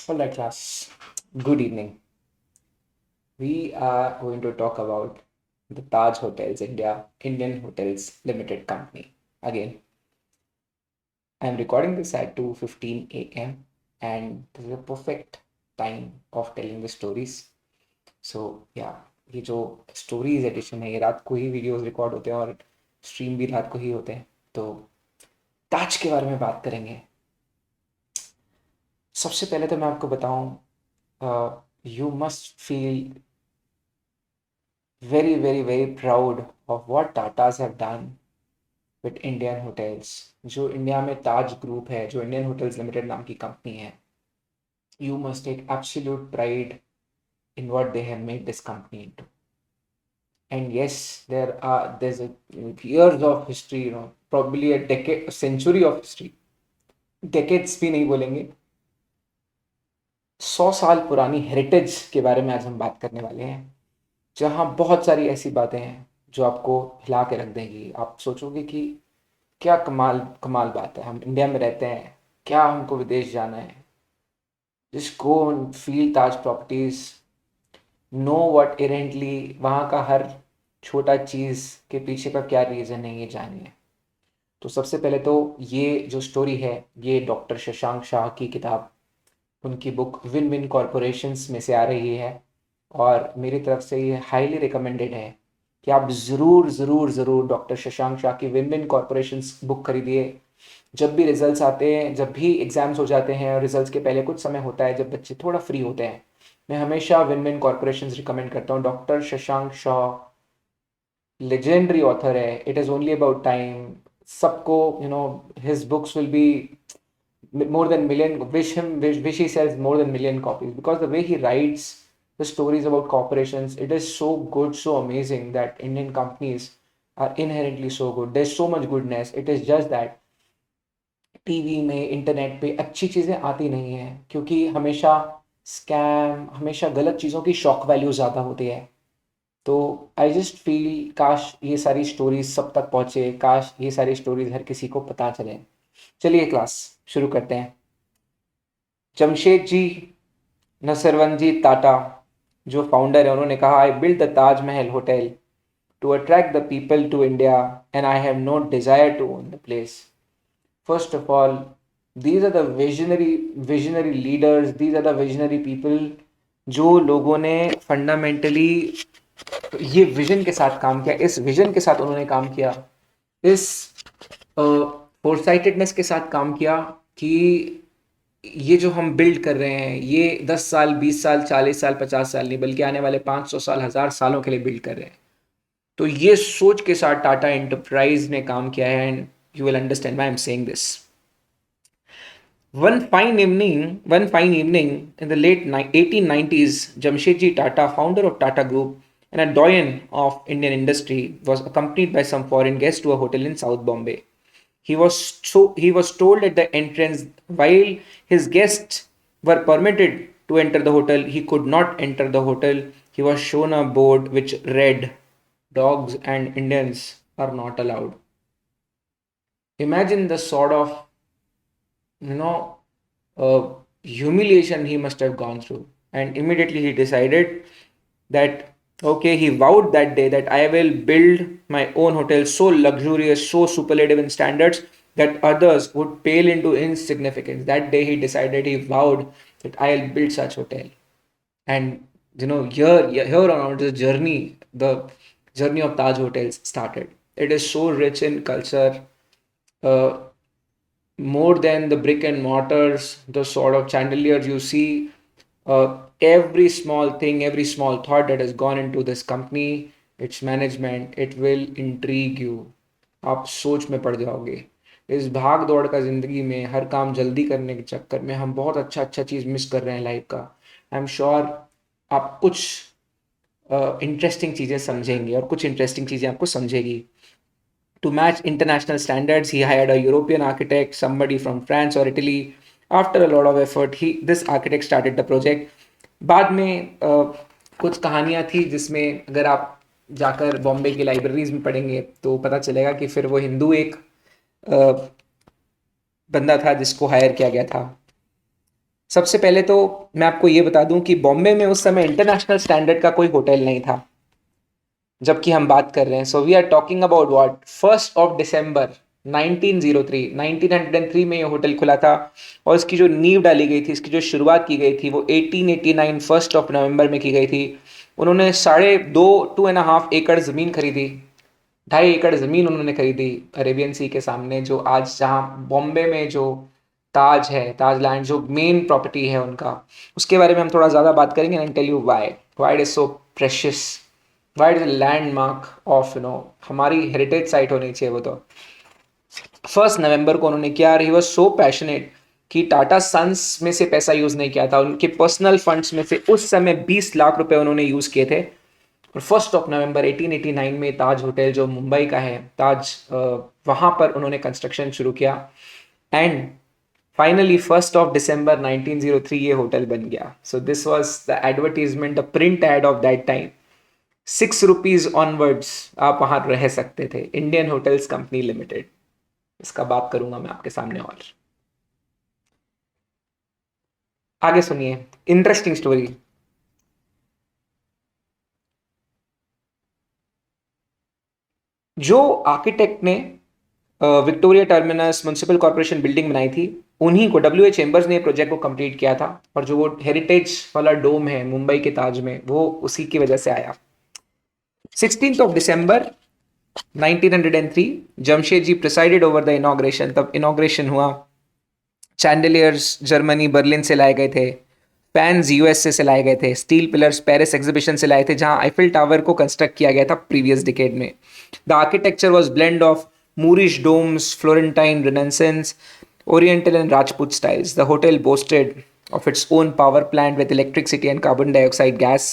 All right, class. Good evening. We are going to talk about the Taj Hotels India, Indian Hotels Limited Company. Again, I'm recording this at 2:15 a.m. and this is a perfect time of telling the stories. So yeah, ये जो stories addition है ये रात को ही videos record होते हैं और stream भी रात को ही होते हैं. तो ताज के बारे में बात करेंगे. सबसे पहले तो मैं आपको बताऊं, you must feel very proud of what Tatas have done with Indian hotels. जो इंडिया में ताज ग्रुप है, जो इंडियन होटल्स लिमिटेड नाम की कंपनी है, you must take absolute pride in what they have made this company into. And yes, there's a years of history, probably a decade, a century of history. Decades भी नहीं बोलेंगे, 100 साल पुरानी heritage के बारे में आज हम बात करने वाले हैं, जहाँ बहुत सारी ऐसी बातें हैं जो आपको हिला के रख देंगी. आप सोचोगे कि क्या कमाल कमाल बात है, हम इंडिया में रहते हैं, क्या हमको विदेश जाना है. Just go and feel Taj properties, know what inherently वहाँ का हर छोटा चीज़ के पीछे का क्या रीज़न है, ये जानिए. तो सबसे पहले तो ये जो स्टोरी है ये डॉक्टर शशांक शाह की किताब, उनकी बुक विन विन कॉरपोरेशंस में से आ रही है और मेरी तरफ से ये हाईली रिकमेंडेड है कि आप ज़रूर ज़रूर ज़रूर डॉक्टर शशांक शाह की विन विन कॉरपोरेशंस बुक खरीदिए. जब भी रिजल्ट्स आते हैं, जब भी एग्ज़ाम्स हो जाते हैं और रिजल्ट्स के पहले कुछ समय होता है जब बच्चे थोड़ा फ्री होते हैं, मैं हमेशा विन विन कॉरपोरेशंस रिकमेंड करता हूँ. Doctor Shashank Shah legendary author है. It is only about time. सबको his books will be more than million, wish he sells more than million copies, because the way he writes the stories about corporations, it is so good, so amazing that Indian companies are inherently so good. There's so much goodness. It is just that TV में, internet पे अच्छी चीज़ें आती नहीं हैं क्योंकि हमेशा scam, हमेशा गलत चीज़ों की शॉक वैल्यू ज़्यादा होती है. तो आई जस्ट फील काश ये सारी स्टोरीज सब तक पहुँचे, काश ये सारी स्टोरीज हर किसी को पता चले. चलिए क्लास शुरू करते हैं. जमशेद जी नसरवंजी टाटा जो फाउंडर है, उन्होंने कहा, I build the Taj Mahal hotel to attract the people to India and I have no desire to own the place. First of all, these are the visionary leaders, these are the visionary people जो लोगों ने fundamentally ये vision के साथ काम किया, इस vision के साथ उन्होंने काम किया, इस फोरसाइटेडनेस के साथ काम किया कि ये जो हम बिल्ड कर रहे हैं ये 10 साल, 20 साल, 40 साल, 50 साल नहीं, बल्कि आने वाले 500 साल, 1000 सालों के लिए बिल्ड कर रहे हैं. तो ये सोच के साथ टाटा एंटरप्राइज ने काम किया है. And you will understand why I am saying this. One fine evening in the late 1890s, Jamshedji Tata, founder of Tata Group and a doyen of Indian industry, was accompanied by some foreign guests to a hotel in South Bombay. He was told at the entrance, while his guests were permitted to enter the hotel, he could not enter the hotel. He was shown a board which read, "Dogs and Indians are not allowed." Imagine the sort of you know humiliation he must have gone through. And immediately he decided that, okay, he vowed that day that I will build my own hotel so luxurious, so superlative in standards that others would pale into insignificance. That day he decided, he vowed that I'll build such hotel. And here on the journey of Taj Hotels started. It is so rich in culture, uh, more than the brick and mortars, the sort of chandeliers you see, every small thing, every small thought that has gone into this company, its management, it will intrigue you. आप सोच में पड़ जाओगे. इस भाग दौड़ का ज़िंदगी में हर काम जल्दी करने के चक्कर में हम बहुत अच्छा अच्छा चीज़ मिस कर रहे हैं लाइफ का. आई एम श्योर आप कुछ इंटरेस्टिंग चीज़ें समझेंगे और कुछ इंटरेस्टिंग चीज़ें आपको समझेगी. To match international standards, he hired a European architect, somebody from France or Italy. After a lot of effort, this architect started the project. बाद में कुछ कहानियाँ थी जिसमें अगर आप जाकर बॉम्बे की लाइब्रेरीज में पढ़ेंगे तो पता चलेगा कि फिर वो हिंदू एक बंदा था जिसको हायर किया गया था. सबसे पहले तो मैं आपको ये बता दूं कि बॉम्बे में उस समय इंटरनेशनल स्टैंडर्ड का कोई होटल नहीं था जबकि हम बात कर रहे हैं। So we are talking about what 1 December 1903 में ये होटल खुला था। और इसकी जो नींव डाली गई थी, इसकी जो शुरुआत की गई थी वो 1889 1 नवंबर में की गई थी। उन्होंने 2.5 एकड़ ज़मीन खरीदी, 2.5 एकड़ ज़मीन उन्होंने खरीदी अरेबियन सी के सामने, जो आज जहाँ बॉम्बे में जो ताज है, ताज लैंड जो मेन प्रॉपर्टी है उनका, उसके बारे में हम थोड़ा ज़्यादा बात करेंगे and tell you why it is so precious, why it is a landmark of हमारी हेरिटेज साइट होनी चाहिए वो। तो 1 नवंबर को उन्होंने किया, ही वॉज सो पैशनेट कि टाटा सन्स में से पैसा यूज़ नहीं किया था, उनके पर्सनल फंड्स में से उस समय 20 लाख रुपए उन्होंने यूज़ किए थे। और 1 नवंबर 1889 में ताज होटल जो मुंबई का है, ताज, वहाँ पर उन्होंने कंस्ट्रक्शन शुरू किया। एंड फाइनली 1 दिसंबर 1903 ये होटल बन गया। So this was the advertisement, the print ad of that time. ₹6 onwards आप वहाँ रह सकते थे, इंडियन होटल्स कंपनी लिमिटेड। इसका बात करूंगा मैं आपके सामने। और आगे सुनिए, इंटरेस्टिंग स्टोरी। जो आर्किटेक्ट ने Victoria terminus municipal corporation building बनाई थी, उन्हीं को डब्ल्यू ए चेम्बर्स ने प्रोजेक्ट को कंप्लीट किया था। और जो वो हेरिटेज वाला डोम है मुंबई के ताज में, वो उसी की वजह से आया। 16 December 1903 Jamsetji presided over the inauguration. तब इनॉग्रेशन हुआ। चैंडलियर्स जर्मनी बर्लिन से लाए गए थे, फैंस यूएसए से लाए गए थे, स्टील पिलर्स पेरिस एग्जीबिशन से लाए थे जहां आईफिल टावर को कंस्ट्रक्ट किया गया था प्रीवियस डिकेड में। The architecture was blend of Moorish domes, Florentine renaissance, oriental and Rajput styles. The hotel boasted of its own power plant with electricity and carbon dioxide gas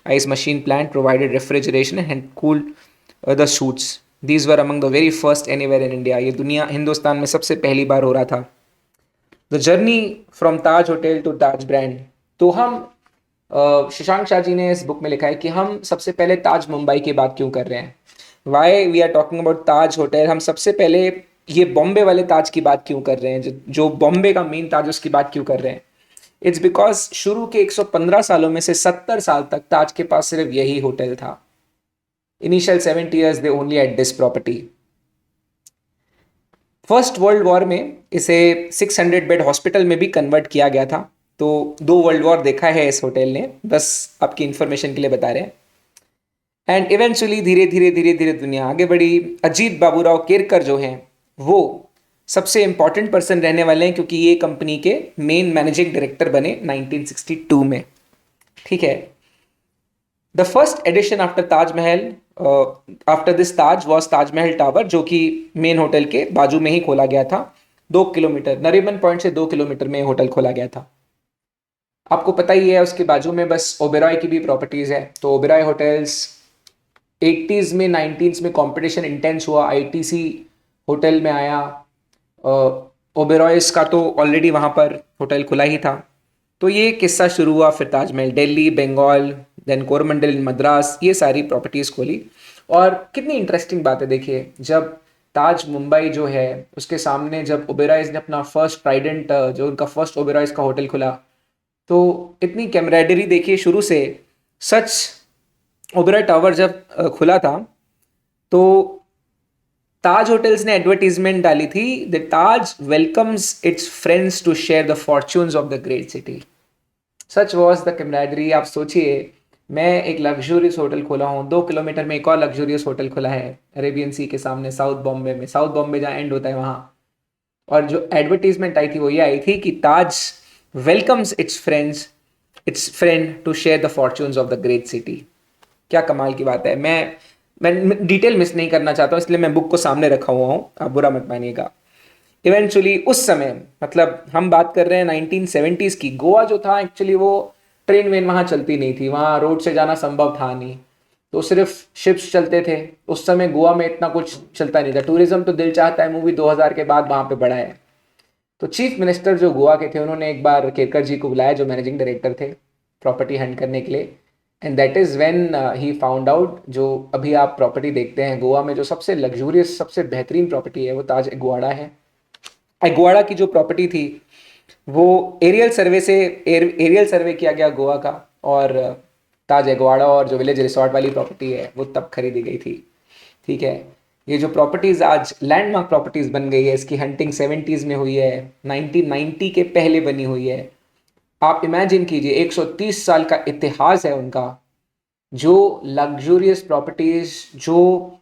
ice machine plant, provided refrigeration and cooled the suits. These were among the very first anywhere in India. ये दुनिया हिंदुस्तान में सबसे पहली बार हो रहा था। The journey from Taj hotel to Taj brand. तो हम शशांक शाह जी ने इस बुक में लिखा है कि हम सबसे पहले ताज मुंबई की बात क्यों कर रहे हैं, why we are talking about Taj hotel. हम सबसे पहले ये बॉम्बे वाले ताज की बात क्यों कर रहे हैं, जो बॉम्बे का मेन ताज, उसकी बात क्यों कर रहे हैं। इट्स बिकॉज शुरू के 115 सालों में से 70 साल तक ताज के पास सिर्फ यही होटल था। Initial 70 years they only at this property. First world war में इसे 600 बेड हॉस्पिटल में भी कन्वर्ट किया गया था। तो 2 वर्ल्ड वॉर देखा है इस होटल ने, बस आपकी इंफॉर्मेशन के लिए बता रहे हैं। एंड इवेंचुअली धीरे धीरे धीरे धीरे दुनिया आगे बढ़ी। अजीत बाबूराव केरकर जो हैं वो सबसे इंपॉर्टेंट पर्सन रहने वाले हैं, क्योंकि ये कंपनी के मेन मैनेजिंग डायरेक्टर बने 1962 में। ठीक है। The first edition after Taj Mahal, after this Taj was Taj Mahal tower, जो कि मेन होटल के बाजू में ही खोला गया था। 2 किलोमीटर नरीमन पॉइंट से 2 किलोमीटर में होटल खोला गया था। आपको पता ही है उसके बाजू में बस ओबेरॉय की भी प्रॉपर्टीज है। तो ओबेरॉय होटल्स 80s में 90s में कंपटीशन इंटेंस हुआ, आईटीसी होटल में आया। ओबेरॉयस का तो ऑलरेडी वहाँ पर होटल खुला ही था। तो ये किस्सा शुरू हुआ। फिर ताजमहल दिल्ली, बंगाल, देन कोरमंडल इन मद्रास, ये सारी प्रॉपर्टीज़ खोली। और कितनी इंटरेस्टिंग बात है, देखिए, जब ताज मुंबई जो है उसके सामने जब ओबेरॉयज ने अपना फर्स्ट ट्राइडेंट, जो उनका फर्स्ट ओबेरॉयज का होटल खुला, तो इतनी कैमरेडरी देखिए शुरू से। सच ओबेरॉय टावर जब खुला था तो ताज होटल्स ने एडवर्टीजमेंट डाली थी, the Taj welcomes its friends to share the fortunes of the great city. Such was the camaraderie. आप सोचिए, मैं एक लग्जूरियस होटल खोला हूँ, 2 किलोमीटर में एक और लग्जूरियस होटल खुला है अरेबियन सी के सामने, साउथ बॉम्बे में, साउथ बॉम्बे जहाँ एंड होता है वहाँ। और जो एडवर्टीजमेंट आई थी वो ये आई थी कि Taj welcomes its friend to share the fortunes of the great city. क्या कमाल की बात है। मैं डिटेल मिस नहीं करना चाहता हूँ, इसलिए मैं बुक को सामने रखा हुआ हूँ, आप बुरा मत मानिएगा। इवेंचुअली उस समय, मतलब हम बात कर रहे हैं 1970s की, गोवा जो था एक्चुअली वो ट्रेन वेन वहाँ चलती नहीं थी, वहाँ रोड से जाना संभव था नहीं, तो सिर्फ शिप्स चलते थे। उस समय गोवा में इतना कुछ चलता नहीं था। टूरिज्म तो दिल चाहता है मूवी 2000 के बाद वहाँ पे बढ़ा है। तो चीफ मिनिस्टर जो गोवा के थे, उन्होंने एक बार केरकर जी को बुलाया, जो मैनेजिंग डायरेक्टर थे, प्रॉपर्टी हंट करने के लिए। And that is when he found out, जो अभी आप प्रॉपर्टी देखते हैं गोवा में, जो सबसे लग्जूरियस सबसे बेहतरीन प्रॉपर्टी है वो ताज एगुआड़ा है। एगुआड़ा की जो प्रॉपर्टी थी वो एरियल सर्वे किया गया गोवा का, और ताज एगवाड़ा और जो विलेज रिसॉर्ट वाली प्रॉपर्टी है वो तब खरीदी गई थी। ठीक है, ये जो प्रॉपर्टीज आज लैंडमार्क प्रॉपर्टीज बन गई है, इसकी हंटिंग 70s में हुई है, 1990 के पहले बनी हुई है। आप इमेजिन कीजिए, 130 साल का इतिहास है उनका। जो लग्जूरियस प्रॉपर्टीज, जो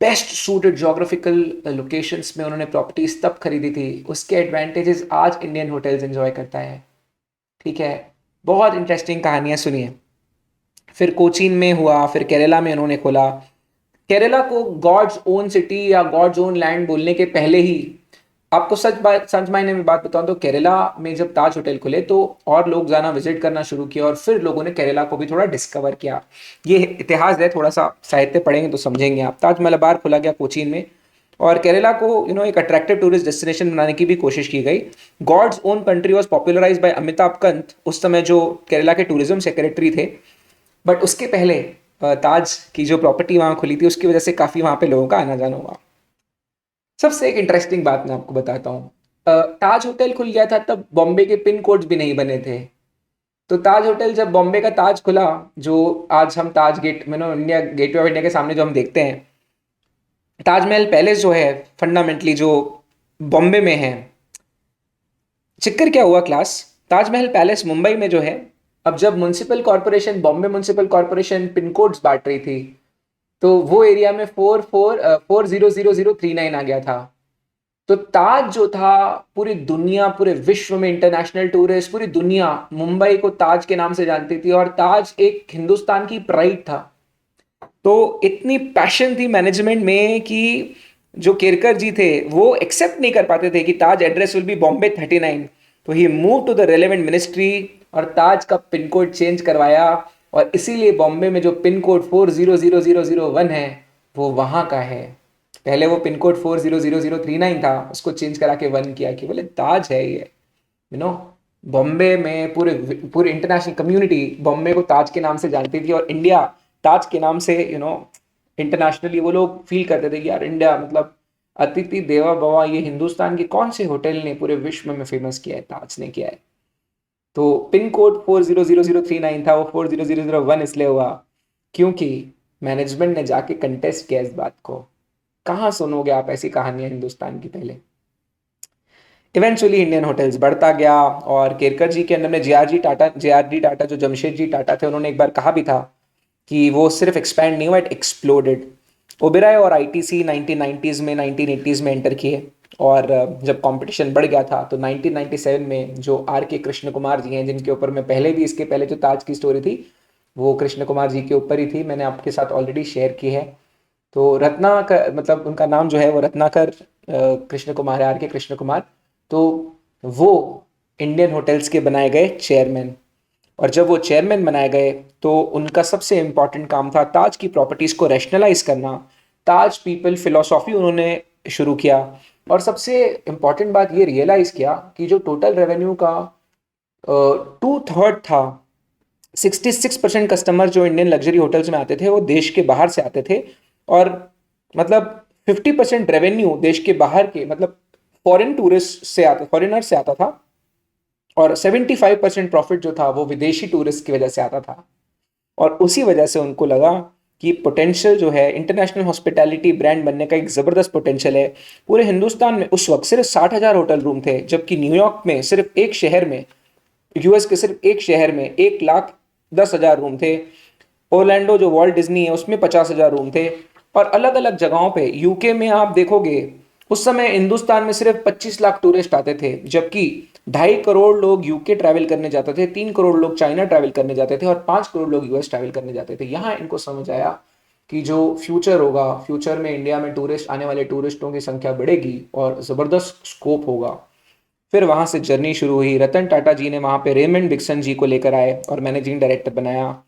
बेस्ट सूटेड जोग्राफिकल लोकेशंस में उन्होंने प्रॉपर्टीज तब खरीदी थी, उसके एडवांटेजेस आज इंडियन होटल्स एंजॉय करता है। ठीक है, बहुत इंटरेस्टिंग कहानियां सुनिए। फिर कोचीन में हुआ, फिर केरला में उन्होंने खोला। केरला को गॉड्स ओन सिटी या गॉड्स ओन लैंड बोलने के पहले ही, आपको सच मायने में बात बताऊं तो केरला में जब ताज होटल खुले तो और लोग जाना विजिट करना शुरू किया, और फिर लोगों ने केरला को भी थोड़ा डिस्कवर किया। ये इतिहास है, थोड़ा सा साहित्य पढ़ेंगे तो समझेंगे आप। ताज मलबार खुला गया कोचीन में, और केरला को एक अट्रैक्टिव टूरिस्ट डेस्टिनेशन बनाने की भी कोशिश की गई। God's own country was popularise by Amitabh Kant, उस समय जो केरला के टूरिज्म सेक्रेटरी थे। बट उसके पहले ताज की जो प्रॉपर्टी वहाँ खुली थी, उसकी वजह से काफ़ी वहाँ पे लोगों का आना जाना हुआ। सबसे एक इंटरेस्टिंग बात मैं आपको बताता हूँ। ताज होटल खुल गया था तब बॉम्बे के पिन कोड्स भी नहीं बने थे। तो ताज होटल जब बॉम्बे का ताज खुला, जो आज हम Taj gate India, gateway of India के सामने जो हम देखते हैं, ताजमहल पैलेस जो है फंडामेंटली जो बॉम्बे में है। चक्कर क्या हुआ क्लास, ताजमहल पैलेस मुंबई में जो है, अब जब municipal corporation, Bombay municipal corporation pin codes बांट रही थी, तो वो एरिया में 400039 आ गया था। तो ताज जो था, पूरी दुनिया, पूरे विश्व में इंटरनेशनल टूरिस्ट, पूरी दुनिया मुंबई को ताज के नाम से जानती थी, और ताज एक हिंदुस्तान की प्राइड था। तो इतनी पैशन थी मैनेजमेंट में कि जो केरकर जी थे वो एक्सेप्ट नहीं कर पाते थे कि Taj address will be Bombay 39। तो ही move to the relevant ministry और ताज का पिन कोड चेंज करवाया, और इसीलिए बॉम्बे में जो पिन कोड 400001 है वो वहाँ का है। पहले वो पिन कोड 400039 था, उसको चेंज करा के 1 किया कि बोले ताज है ये। यू नो बॉम्बे में पूरे पूरे इंटरनेशनल कम्युनिटी बॉम्बे को ताज के नाम से जानती थी, और इंडिया ताज के नाम से इंटरनेशनली वो लोग फील करते थे कि यार इंडिया मतलब अतिथि देवा भवा, ये हिंदुस्तान के कौन से होटल ने पूरे विश्व में फेमस किया है, ताज ने किया है। तो पिन कोड 400039 था, वो 400001 इसलिए हुआ क्योंकि मैनेजमेंट ने जाके कंटेस्ट किया इस बात को। कहाँ सुनोगे आप ऐसी कहानियां हिंदुस्तान की पहले। इवेंचुअली इंडियन होटल्स बढ़ता गया, और केरकर जी के अंदर में जे आर डी टाटा जो जमशेद जी टाटा थे, उन्होंने एक बार कहा भी था कि वो सिर्फ एक्सपैंड नहीं हुआ, इट एक्सप्लोडेड। ओबेरॉय और आईटीसी 1990s में 1980s में एंटर किए, और जब कंपटीशन बढ़ गया था तो 1997 में जो आर के कृष्ण कुमार जी हैं, जिनके ऊपर मैं पहले भी, इसके पहले जो ताज की स्टोरी थी वो कृष्ण कुमार जी के ऊपर ही थी, मैंने आपके साथ ऑलरेडी शेयर की है। तो रत्नाकर, मतलब उनका नाम जो है वो रत्नाकर कृष्ण कुमार है, आर के कृष्ण कुमार। तो वो इंडियन होटल्स के बनाए गए चेयरमैन, और जब वो चेयरमैन बनाए गए तो उनका सबसे इम्पॉर्टेंट काम था ताज की प्रॉपर्टीज़ को रैशनलाइज करना। ताज पीपल फिलोसॉफी उन्होंने शुरू किया, और सबसे इम्पॉर्टेंट बात ये रियलाइज़ किया कि जो टोटल रेवेन्यू का 2/3 था, 66% कस्टमर जो इंडियन लग्जरी होटल्स में आते थे वो देश के बाहर से आते थे, और मतलब 50% रेवेन्यू देश के बाहर के, मतलब फॉरेन टूरिस्ट से आता, फॉरेनर से आता था, और 75% प्रॉफिट जो था वो विदेशी टूरिस्ट की वजह से आता था। और उसी वजह से उनको लगा कि पोटेंशियल जो है इंटरनेशनल हॉस्पिटैलिटी ब्रांड बनने का, एक ज़बरदस्त पोटेंशियल है। पूरे हिंदुस्तान में उस वक्त सिर्फ 60,000 होटल रूम थे, जबकि न्यूयॉर्क में सिर्फ एक शहर में, यूएस के सिर्फ एक शहर में 1,10,000 रूम थे। ओरलैंडो जो वॉल्ट डिज्नी है उसमें 50,000 रूम थे। और अलग अलग जगहों पे यूके में आप देखोगे, उस समय हिंदुस्तान में सिर्फ 25 लाख टूरिस्ट आते थे, जबकि 2.5 करोड़ लोग यूके ट्रैवल करने जाते थे, 3 करोड़ लोग चाइना ट्रैवल करने जाते थे, और 5 करोड़ लोग यूएस ट्रैवल करने जाते थे। यहाँ इनको समझ आया कि जो फ्यूचर होगा, फ्यूचर में इंडिया में टूरिस्ट, आने वाले टूरिस्टों की संख्या बढ़ेगी और ज़बरदस्त स्कोप होगा। फिर वहाँ से जर्नी शुरू हुई। रतन टाटा जी ने वहाँ पे रेमंड डिक्सन जी को लेकर आए और मैनेजिंग डायरेक्टर बनाया।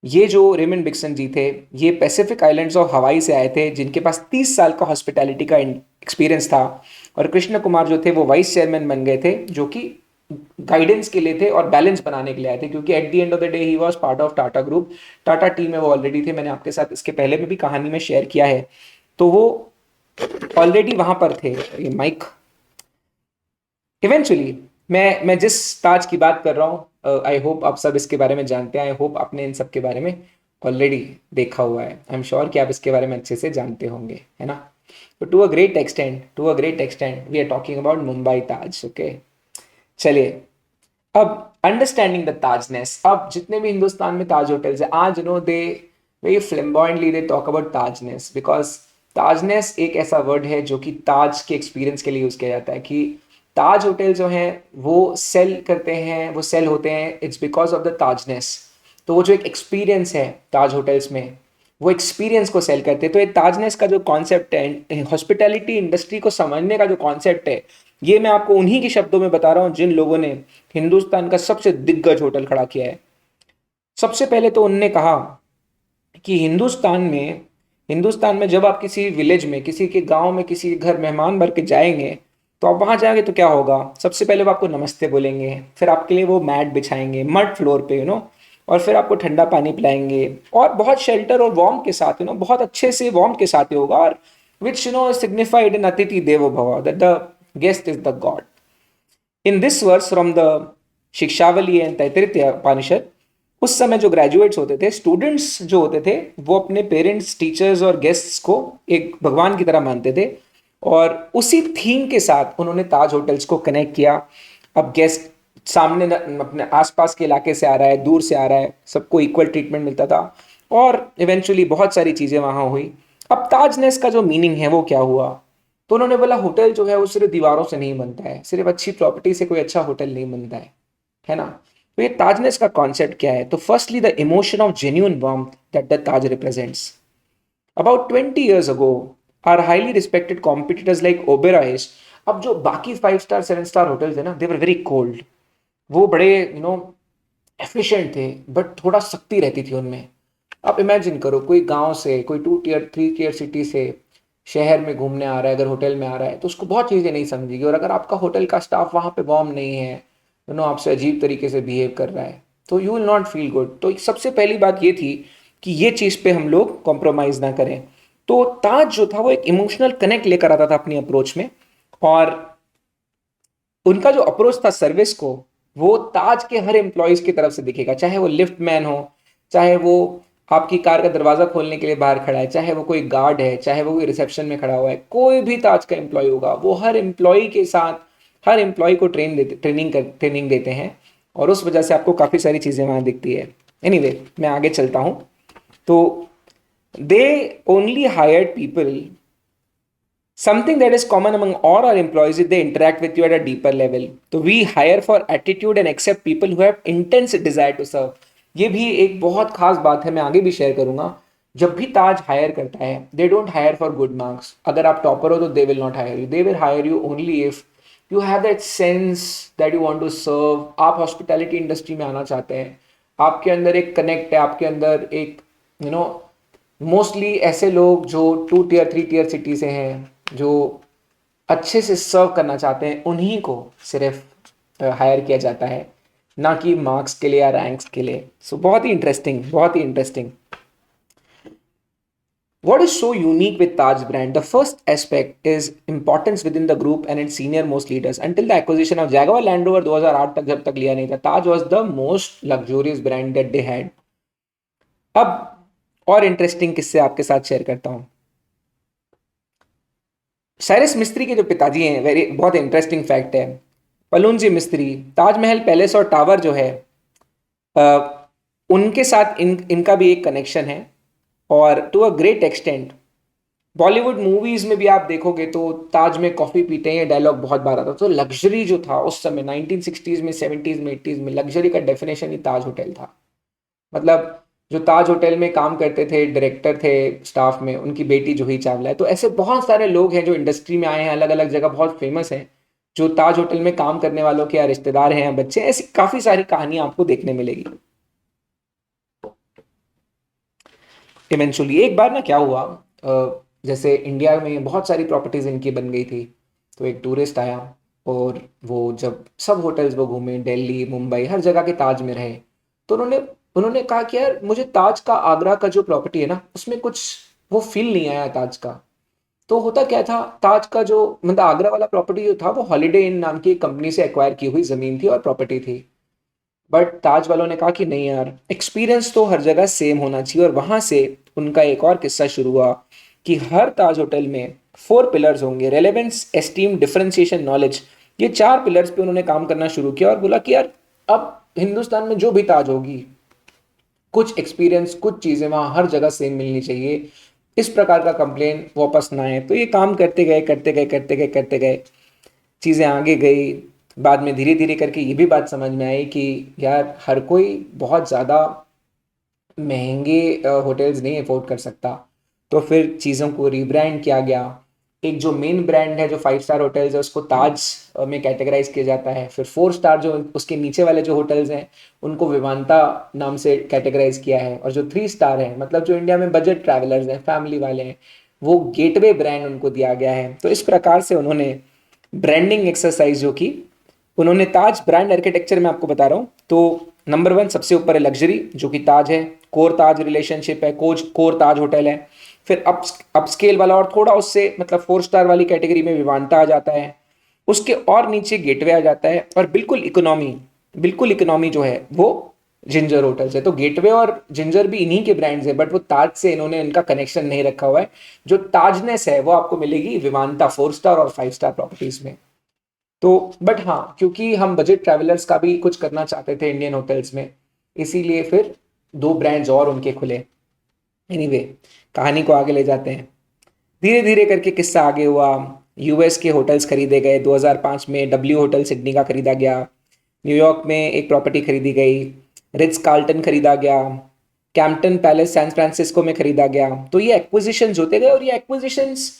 ये जो रेमंड डिक्सन जी थे, ये पैसिफिक आइलैंड्स ऑफ हवाई से आए थे, जिनके पास 30 साल का हॉस्पिटैलिटी का एक्सपीरियंस था। और कृष्ण कुमार जो थे वो वाइस चेयरमैन बन गए थे, जो कि गाइडेंस के लिए थे और बैलेंस बनाने के लिए आए थे, क्योंकि eight the end of the day he was part of Tata group. Tata team में वो ऑलरेडी थे, मैंने आपके साथ इसके पहले में भी कहानी में शेयर किया है। तो वो ऑलरेडी वहां पर थे। ये माइक, इवेंचुअली मैं जिस ताज की बात कर रहा हूँ, आई होप आप सब इसके बारे में जानते हैं। आई होप आपने इन सब के बारे में ऑलरेडी देखा हुआ है। आई एम श्योर कि आप इसके बारे में अच्छे से जानते होंगे, है ना। तो to a great extent we are talking about Mumbai Taj. Okay, चलिए, अब अंडरस्टैंडिंग द ताजनेस। अब जितने भी हिंदुस्तान में ताज होटल्स है आज, they very flamboyantly they talk about Tajness, because Tajness एक ऐसा वर्ड है जो कि ताज के एक्सपीरियंस के लिए यूज किया जाता है। कि ताज होटल जो हैं वो सेल करते हैं, वो सेल होते हैं, इट्स बिकॉज ऑफ द ताजनेस। तो वो जो एक एक्सपीरियंस है ताज होटल्स में, वो एक्सपीरियंस को सेल करते हैं। तो ये ताजनेस का जो कॉन्सेप्ट है, हॉस्पिटैलिटी इंडस्ट्री को समझने का जो कॉन्सेप्ट है, ये मैं आपको उन्हीं के शब्दों में बता रहा हूँ जिन लोगों ने हिंदुस्तान का सबसे दिग्गज होटल खड़ा किया है। सबसे पहले तो उनने कहा कि हिंदुस्तान में जब आप किसी विलेज में, किसी के गांव में, किसी के घर मेहमान भर के जाएंगे, तो आप वहां जाएंगे तो क्या होगा, सबसे पहले वो आपको नमस्ते बोलेंगे, फिर आपके लिए वो मैट बिछाएंगे मड फ्लोर पे, और फिर आपको ठंडा पानी पिलाएंगे, और बहुत शेल्टर और वार्म के साथ, बहुत अच्छे से वार्म के साथ ही होगा, और विच सिग्निफाइड इन अतिथि देवो भव, that the guest is the god. In this verse from the Shikshavalli and Taittiriya Upanishad, उस समय जो ग्रेजुएट्स होते थे, स्टूडेंट्स जो होते थे, वो अपने पेरेंट्स, टीचर्स और गेस्ट्स को एक भगवान की तरह मानते थे। और उसी थीम के साथ उन्होंने ताज होटल्स को कनेक्ट किया। अब गेस्ट सामने अपने आसपास के इलाके से आ रहा है, दूर से आ रहा है, सबको इक्वल ट्रीटमेंट मिलता था, और इवेंचुअली बहुत सारी चीज़ें वहाँ हुई। अब ताजनेस का जो मीनिंग है वो क्या हुआ, तो उन्होंने बोला होटल जो है वो सिर्फ दीवारों से नहीं बनता है, सिर्फ अच्छी प्रॉपर्टी से कोई अच्छा होटल नहीं बनता है ना। तो ये ताजनेस का कॉन्सेप्ट क्या है, तो firstly the emotion of genuine warmth that the Taj represents. About 20 years ago, our highly respected competitors like Oberoi, अब जो बाकी 5 स्टार 7 स्टार होटल्स है ना, दे वर वेरी कोल्ड। वो बड़े एफिशिएंट थे, बट थोड़ा सख्ती रहती थी उनमें। आप इमेजिन करो, कोई गांव से, कोई 2 tier 3 tier सिटी से शहर में घूमने आ रहा है, अगर होटल में आ रहा है, तो उसको बहुत चीज़ें नहीं समझेगी। और अगर आपका होटल का स्टाफ वहाँ पे वार्म नहीं है, आपसे अजीब तरीके से बिहेव कर रहा है, तो you will not feel good. तो सबसे पहली बात ये थी कि ये चीज़ पे हम लोग कॉम्प्रोमाइज़ ना करें। तो ताज जो था वो एक इमोशनल कनेक्ट लेकर आता था अपनी अप्रोच में। और उनका जो अप्रोच था सर्विस को, वो ताज के हर एम्प्लॉयज की तरफ से दिखेगा, चाहे वो लिफ्ट मैन हो, चाहे वो आपकी कार का दरवाजा खोलने के लिए बाहर खड़ा है, चाहे वो कोई गार्ड है, चाहे वो कोई रिसेप्शन में खड़ा हुआ है, कोई भी ताज का एम्प्लॉय होगा, वो हर एम्प्लॉय के साथ, हर एम्प्लॉय को ट्रेनिंग देते हैं। और उस वजह से आपको काफ़ी सारी चीज़ें वहाँ दिखती है। एनीवे, मैं आगे चलता हूँ। तो they only hired people, something that is common among all our employees if they interact with you at a deeper level. तो we hire for attitude and accept people who have intense desire to serve. ये भी एक बहुत खास बात है, मैं आगे भी शेयर करूंगा। जब भी ताज हायर करता है, they don't hire for good marks. अगर आप टॉपर हो तो they will not hire you, they will hire you only if you have that sense that you want to serve. आप हॉस्पिटैलिटी इंडस्ट्री में आना चाहते हैं, आपके अंदर एक कनेक्ट है, आपके अंदर एक यू नो मोस्टली ऐसे लोग जो 2 tier 3 tier सिटी से हैं, जो अच्छे से सर्व करना चाहते हैं, उन्हीं को सिर्फ हायर किया जाता है, ना कि मार्क्स के लिए या रैंक्स के लिए। सो बहुत ही इंटरेस्टिंग, बहुत ही interesting. What is so unique with Taj brand? The first aspect is importance within the group and its senior most leaders. Until the acquisition of Jaguar Land Rover 2008 तक जब तक लिया नहीं था, Taj was the most luxurious brand that they had. अब और interesting किस्से आपके साथ शेयर करता हूँ। साइरस मिस्त्री के जो पिताजी हैं, वेरी बहुत इंटरेस्टिंग फैक्ट है, पलूनजी मिस्त्री, ताजमहल पैलेस और टावर जो है, उनके साथ इनका भी एक कनेक्शन है। और to a great extent Bollywood movies में भी आप देखोगे तो ताज में कॉफी पीते हैं, ये डायलॉग बहुत बार आता था। तो लग्जरी जो था उस समय 1960s में, 70s में, 80s में, लग्जरी का डेफिनेशन ही ताज होटल था। मतलब जो ताज होटल में काम करते थे, डायरेक्टर थे स्टाफ में, उनकी बेटी जूही चावला है। तो ऐसे बहुत सारे लोग हैं जो इंडस्ट्री में आए हैं, अलग अलग जगह बहुत फेमस हैं, जो ताज होटल में काम करने वालों के या रिश्तेदार हैं या बच्चे। ऐसी काफ़ी सारी कहानियां आपको देखने मिलेगी। इवेंचुअली एक बार ना क्या हुआ, जैसे इंडिया में बहुत सारी प्रॉपर्टीज इनकी बन गई थी, तो एक टूरिस्ट आया, और वो जब सब होटल्स वो घूमे, दिल्ली मुंबई हर जगह के ताज में रहे, तो उन्होंने उन्होंने कहा कि यार मुझे ताज का, आगरा का जो प्रॉपर्टी है ना, उसमें कुछ वो फील नहीं आया ताज का। तो होता क्या था, ताज का जो मतलब आगरा वाला प्रॉपर्टी जो था वो हॉलीडे इन नाम की एक कंपनी से एक्वायर की हुई ज़मीन थी और प्रॉपर्टी थी। बट ताज वालों ने कहा कि नहीं यार, एक्सपीरियंस तो हर जगह सेम होना चाहिए, और वहां से उनका एक और किस्सा शुरू हुआ कि हर ताज होटल में 4 पिलर्स होंगे: रेलेवेंस, एस्टीम, डिफरेंशिएशन, नॉलेज। ये 4 पिलर्स पे उन्होंने काम करना शुरू किया और बोला कि यार अब हिंदुस्तान में जो भी ताज होगी, कुछ एक्सपीरियंस, कुछ चीज़ें वहाँ हर जगह सेम मिलनी चाहिए, इस प्रकार का कंप्लेन वापस ना आए। तो ये काम करते गए करते गए करते गए करते गए, चीज़ें आगे गई। बाद में धीरे धीरे करके ये भी बात समझ में आई कि यार हर कोई बहुत ज़्यादा महंगे होटल्स नहीं अफोर्ड कर सकता। तो फिर चीज़ों को रीब्रांड किया गया। एक जो मेन ब्रांड है जो 5 स्टार होटल्स है उसको ताज में कैटेगराइज किया जाता है। फिर 4 स्टार जो उसके नीचे वाले जो होटल्स हैं उनको विमानता नाम से कैटेगराइज किया है। और जो 3 स्टार है, मतलब जो इंडिया में बजट ट्रैवलर्स हैं, फैमिली वाले हैं, वो गेटवे ब्रांड उनको दिया गया है। तो इस प्रकार से उन्होंने ब्रांडिंग एक्सरसाइज जो की, उन्होंने ताज ब्रांड आर्किटेक्चर में आपको बता रहा हूँ। तो नंबर 1 सबसे ऊपर है लग्जरी, जो कि ताज है। कोर ताज रिलेशनशिप है, कोर ताज होटल है। फिर अपस्केल वाला और थोड़ा उससे मतलब 4 स्टार वाली कैटेगरी में विवांता आ जाता है। उसके और नीचे गेटवे आ जाता है, और बिल्कुल इकोनॉमी जो है वो जिंजर होटल्स है। तो गेटवे और जिंजर भी इन्हीं के ब्रांड्स है, बट वो ताज से इन्होंने इनका कनेक्शन नहीं रखा हुआ है। जो ताजनेस है वो आपको मिलेगी विमानता 4 स्टार और 5 स्टार प्रॉपर्टीज में। तो बट हाँ, क्योंकि हम बजट ट्रैवलर्स का भी कुछ करना चाहते थे इंडियन होटल्स में, इसीलिए फिर 2 ब्रांड्स और उनके खुले। एनीवे, कहानी को आगे ले जाते हैं। धीरे धीरे करके किस्सा आगे हुआ। यूएस के होटल्स खरीदे गए। 2005 में डब्ल्यू होटल सिडनी का खरीदा गया। न्यूयॉर्क में एक प्रॉपर्टी खरीदी गई। रिट्स कार्ल्टन खरीदा गया। कैम्पटन पैलेस सैन फ्रांसिस्को में खरीदा गया। तो ये एक्विजिशंस होते गए, और ये एक्विजिशंस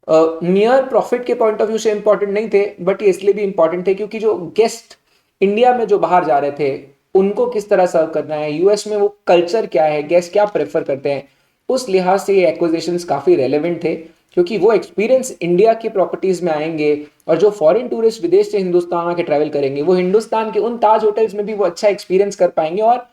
नियर प्रॉफिट के पॉइंट ऑफ व्यू से इंपॉर्टेंट नहीं थे, बट ये इसलिए भी इंपॉर्टेंट थे क्योंकि जो गेस्ट इंडिया में जो बाहर जा रहे थे उनको किस तरह सर्व करना है, यूएस में वो कल्चर क्या है, गेस्ट क्या प्रेफर करते हैं, उस लिहाज से ये एक्विजिशंस काफ़ी रेलेवेंट थे। क्योंकि वो एक्सपीरियंस इंडिया की प्रॉपर्टीज में आएंगे, और जो फॉरेन टूरिस्ट विदेश से हिंदुस्तान आके ट्रैवल करेंगे वो हिंदुस्तान के उन ताज होटल्स में भी वो अच्छा एक्सपीरियंस कर पाएंगे। और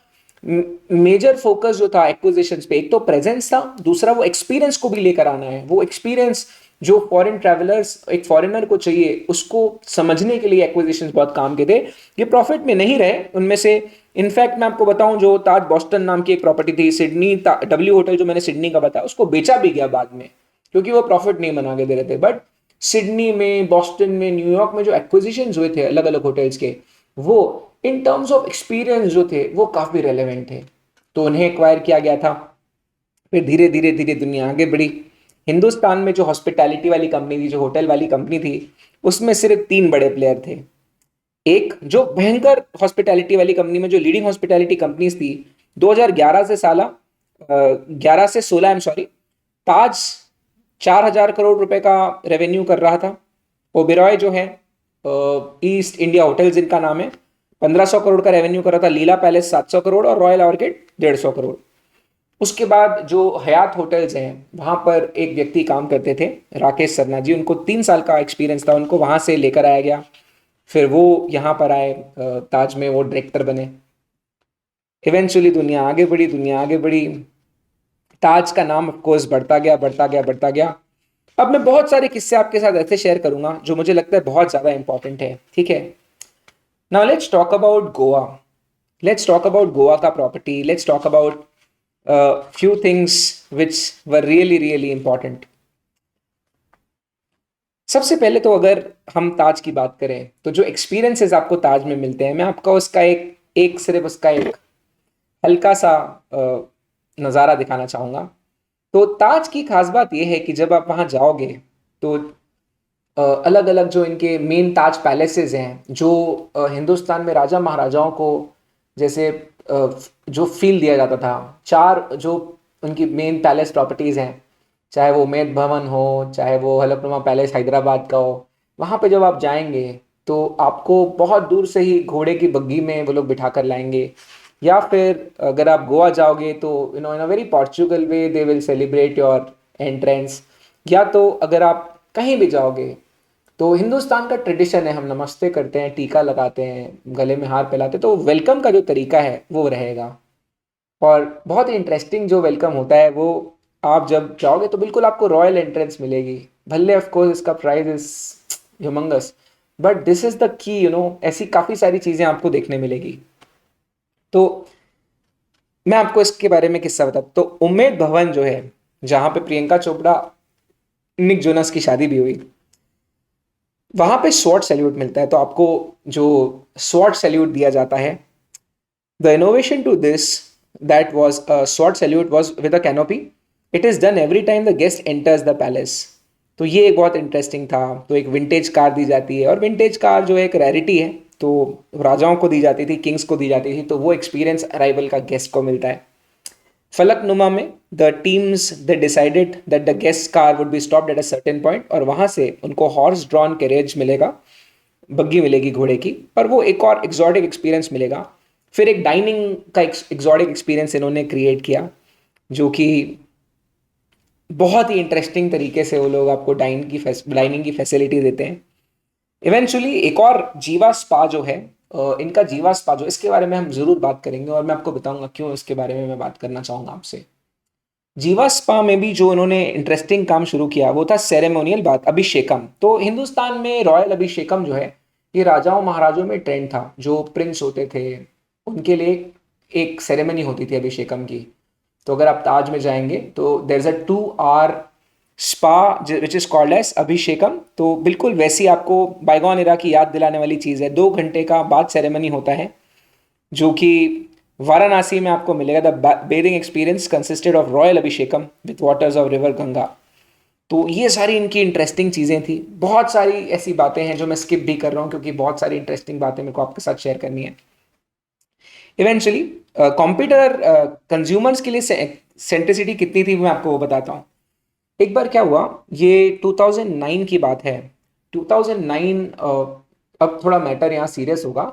मेजर फोकस जो था एक्विजिशंस पे, एक तो प्रेजेंस था, दूसरा वो एक्सपीरियंस को भी लेकर आना है। वो एक्सपीरियंस जो फॉरेन ट्रैवलर्स, एक फॉरेनर को चाहिए, उसको समझने के लिए एक्विजिशंस बहुत काम के थे। ये प्रॉफिट में नहीं रहे उनमें से। इनफैक्ट मैं आपको बताऊं, जो ताज बॉस्टन नाम की एक प्रॉपर्टी थी सिडनी, डब्ल्यू होटल जो मैंने सिडनी का बताया, उसको बेचा भी गया बाद में, क्योंकि वो प्रॉफिट नहीं बना के दे रहे थे। बट सिडनी में, बॉस्टन में, न्यूयॉर्क में जो एक्विजिशंस हुए थे अलग अलग होटल्स के, वो इन टर्म्स ऑफ एक्सपीरियंस जो थे वो काफी रेलेवेंट थे। तो उन्हें एक्वायर किया गया था। फिर धीरे धीरे धीरे दुनिया आगे बढ़ी। हिंदुस्तान में जो हॉस्पिटैलिटी वाली कंपनी थी, जो होटल वाली कंपनी थी, उसमें सिर्फ 3 बड़े प्लेयर थे। एक जो भयंकर हॉस्पिटैलिटी वाली कंपनी में जो लीडिंग हॉस्पिटैलिटी कंपनीज थी, 2011 से 16 सॉरी, ताज 4,000 करोड़ रुपए का रेवेन्यू कर रहा था। ओबेरॉय जो है, ईस्ट इंडिया होटल्स इनका नाम है, 1,500 करोड़ का रेवेन्यू कर रहा था। लीला पैलेस 700 करोड़, और रॉयल ऑर्किड 150 करोड़। उसके बाद जो हयात होटल्स हैं वहां पर एक व्यक्ति काम करते थे, राकेश सरना जी। उनको 3 साल का एक्सपीरियंस था, उनको वहां से लेकर आया गया। फिर वो यहाँ पर आए, ताज में वो डायरेक्टर बने। इवेंचुअली दुनिया आगे बढ़ी, दुनिया आगे बढ़ी। ताज का नाम ऑफ कोर्स बढ़ता गया, बढ़ता गया, बढ़ता गया। अब मैं बहुत सारे किस्से आपके साथ ऐसे शेयर करूंगा जो मुझे लगता है बहुत ज्यादा इंपॉर्टेंट है, ठीक है। Now let's talk about Goa. Let's talk about Goa का property. Let's talk about few things which were really really important. सबसे पहले तो अगर हम ताज की बात करें, तो जो एक्सपीरियंसेस आपको ताज में मिलते हैं, मैं आपको उसका सिर्फ उसका एक हल्का सा नज़ारा दिखाना चाहूँगा। तो ताज की खास बात यह है कि जब आप वहाँ जाओगे तो अलग अलग जो इनके मेन ताज पैलेसेस हैं, जो हिंदुस्तान में राजा महाराजाओं को जैसे जो फील दिया जाता था, 4 जो उनकी मेन पैलेस प्रॉपर्टीज़ हैं, चाहे वो उमेद भवन हो, चाहे वो हलफनुमा पैलेस हैदराबाद का हो, वहाँ पे जब आप जाएंगे तो आपको बहुत दूर से ही घोड़े की बग्गी में वो लोग बिठा कर लाएंगे। या फिर अगर आप गोवा जाओगे तो in a very Portugal way they will celebrate your entrance. या तो अगर आप कहीं भी जाओगे तो हिंदुस्तान का ट्रेडिशन है, हम नमस्ते करते हैं, टीका लगाते हैं, गले में हार पहनाते हैं, तो वेलकम का जो तरीका है वो रहेगा। और बहुत ही इंटरेस्टिंग जो वेलकम होता है वो, आप जब जाओगे तो बिल्कुल आपको रॉयल एंट्रेंस मिलेगी। भले ऑफ कोर्स इसका price is humongous, but this is the key, ऐसी काफ़ी सारी चीज़ें आपको देखने मिलेगी। तो मैं आपको इसके बारे में किस्सा बताता, तो उम्मेद भवन जो है, जहाँ पे प्रियंका चोपड़ा निक जोनस की शादी भी हुई, वहाँ पे स्वॉर्ड सैल्यूट मिलता है। तो आपको जो स्वॉर्ड सैल्यूट दिया जाता है, the innovation to this, that was a sword salute, was with a canopy. It is done every time the guest enters the palace. तो ये एक बहुत इंटरेस्टिंग था। तो एक विंटेज कार दी जाती है, और विंटेज कार जो है एक रैरिटी है, तो राजाओं को दी जाती थी, किंग्स को दी जाती थी, तो वो एक्सपीरियंस अराइवल का गेस्ट को मिलता है। फलकनुमा में the teams they decided that the guest car would be stopped at a certain point, और वहाँ से उनको हॉर्स ड्रॉन कैरेज मिलेगा, बग्गी मिलेगी घोड़े की, और वो एक और एक्सॉटिक एक्सपीरियंस मिलेगा। फिर एक डाइनिंग का एक्सॉटिक एक्सपीरियंस इन्होंने क्रिएट किया, जो कि बहुत ही इंटरेस्टिंग तरीके से वो लोग आपको डाइनिंग की फैसिलिटी देते हैं। इवेंचुअली एक और जीवा स्पा जो है, इनका जीवा स्पा जो, इसके बारे में हम ज़रूर बात करेंगे, और मैं आपको बताऊंगा क्यों इसके बारे में मैं बात करना चाहूँगा आपसे। जीवा स्पा में भी जो इन्होंने इंटरेस्टिंग काम शुरू किया वो था सेरेमोनियल बात, अभिषेकम। तो हिंदुस्तान में रॉयल अभिषेकम जो है, ये राजाओं महाराजों में ट्रेंड था। जो प्रिंस होते थे उनके लिए एक सेरेमनी होती थी अभिषेकम की। तो अगर आप ताज में जाएंगे तो there is a 2 hour spa which is called as Abhishekam. तो बिल्कुल वैसी आपको बाइगॉन एरा की याद दिलाने वाली चीज़ है। 2 घंटे का बाद सेरेमनी होता है, जो कि वाराणसी में आपको मिलेगा। The bathing experience consisted of royal Abhishekam with waters of river Ganga. तो ये सारी इनकी इंटरेस्टिंग चीज़ें थी। बहुत सारी ऐसी बातें हैं जो मैं स्किप भी कर रहा हूँ, क्योंकि बहुत सारी इंटरेस्टिंग बातें मेरे को आपके साथ शेयर करनी है। इवेंचुअली कंप्यूटर कंज्यूमर्स के लिए सेंट्रिसिटी कितनी थी मैं आपको वो बताता हूँ। एक बार क्या हुआ, ये 2009 की बात है। 2009, अब थोड़ा मैटर यहाँ सीरियस होगा।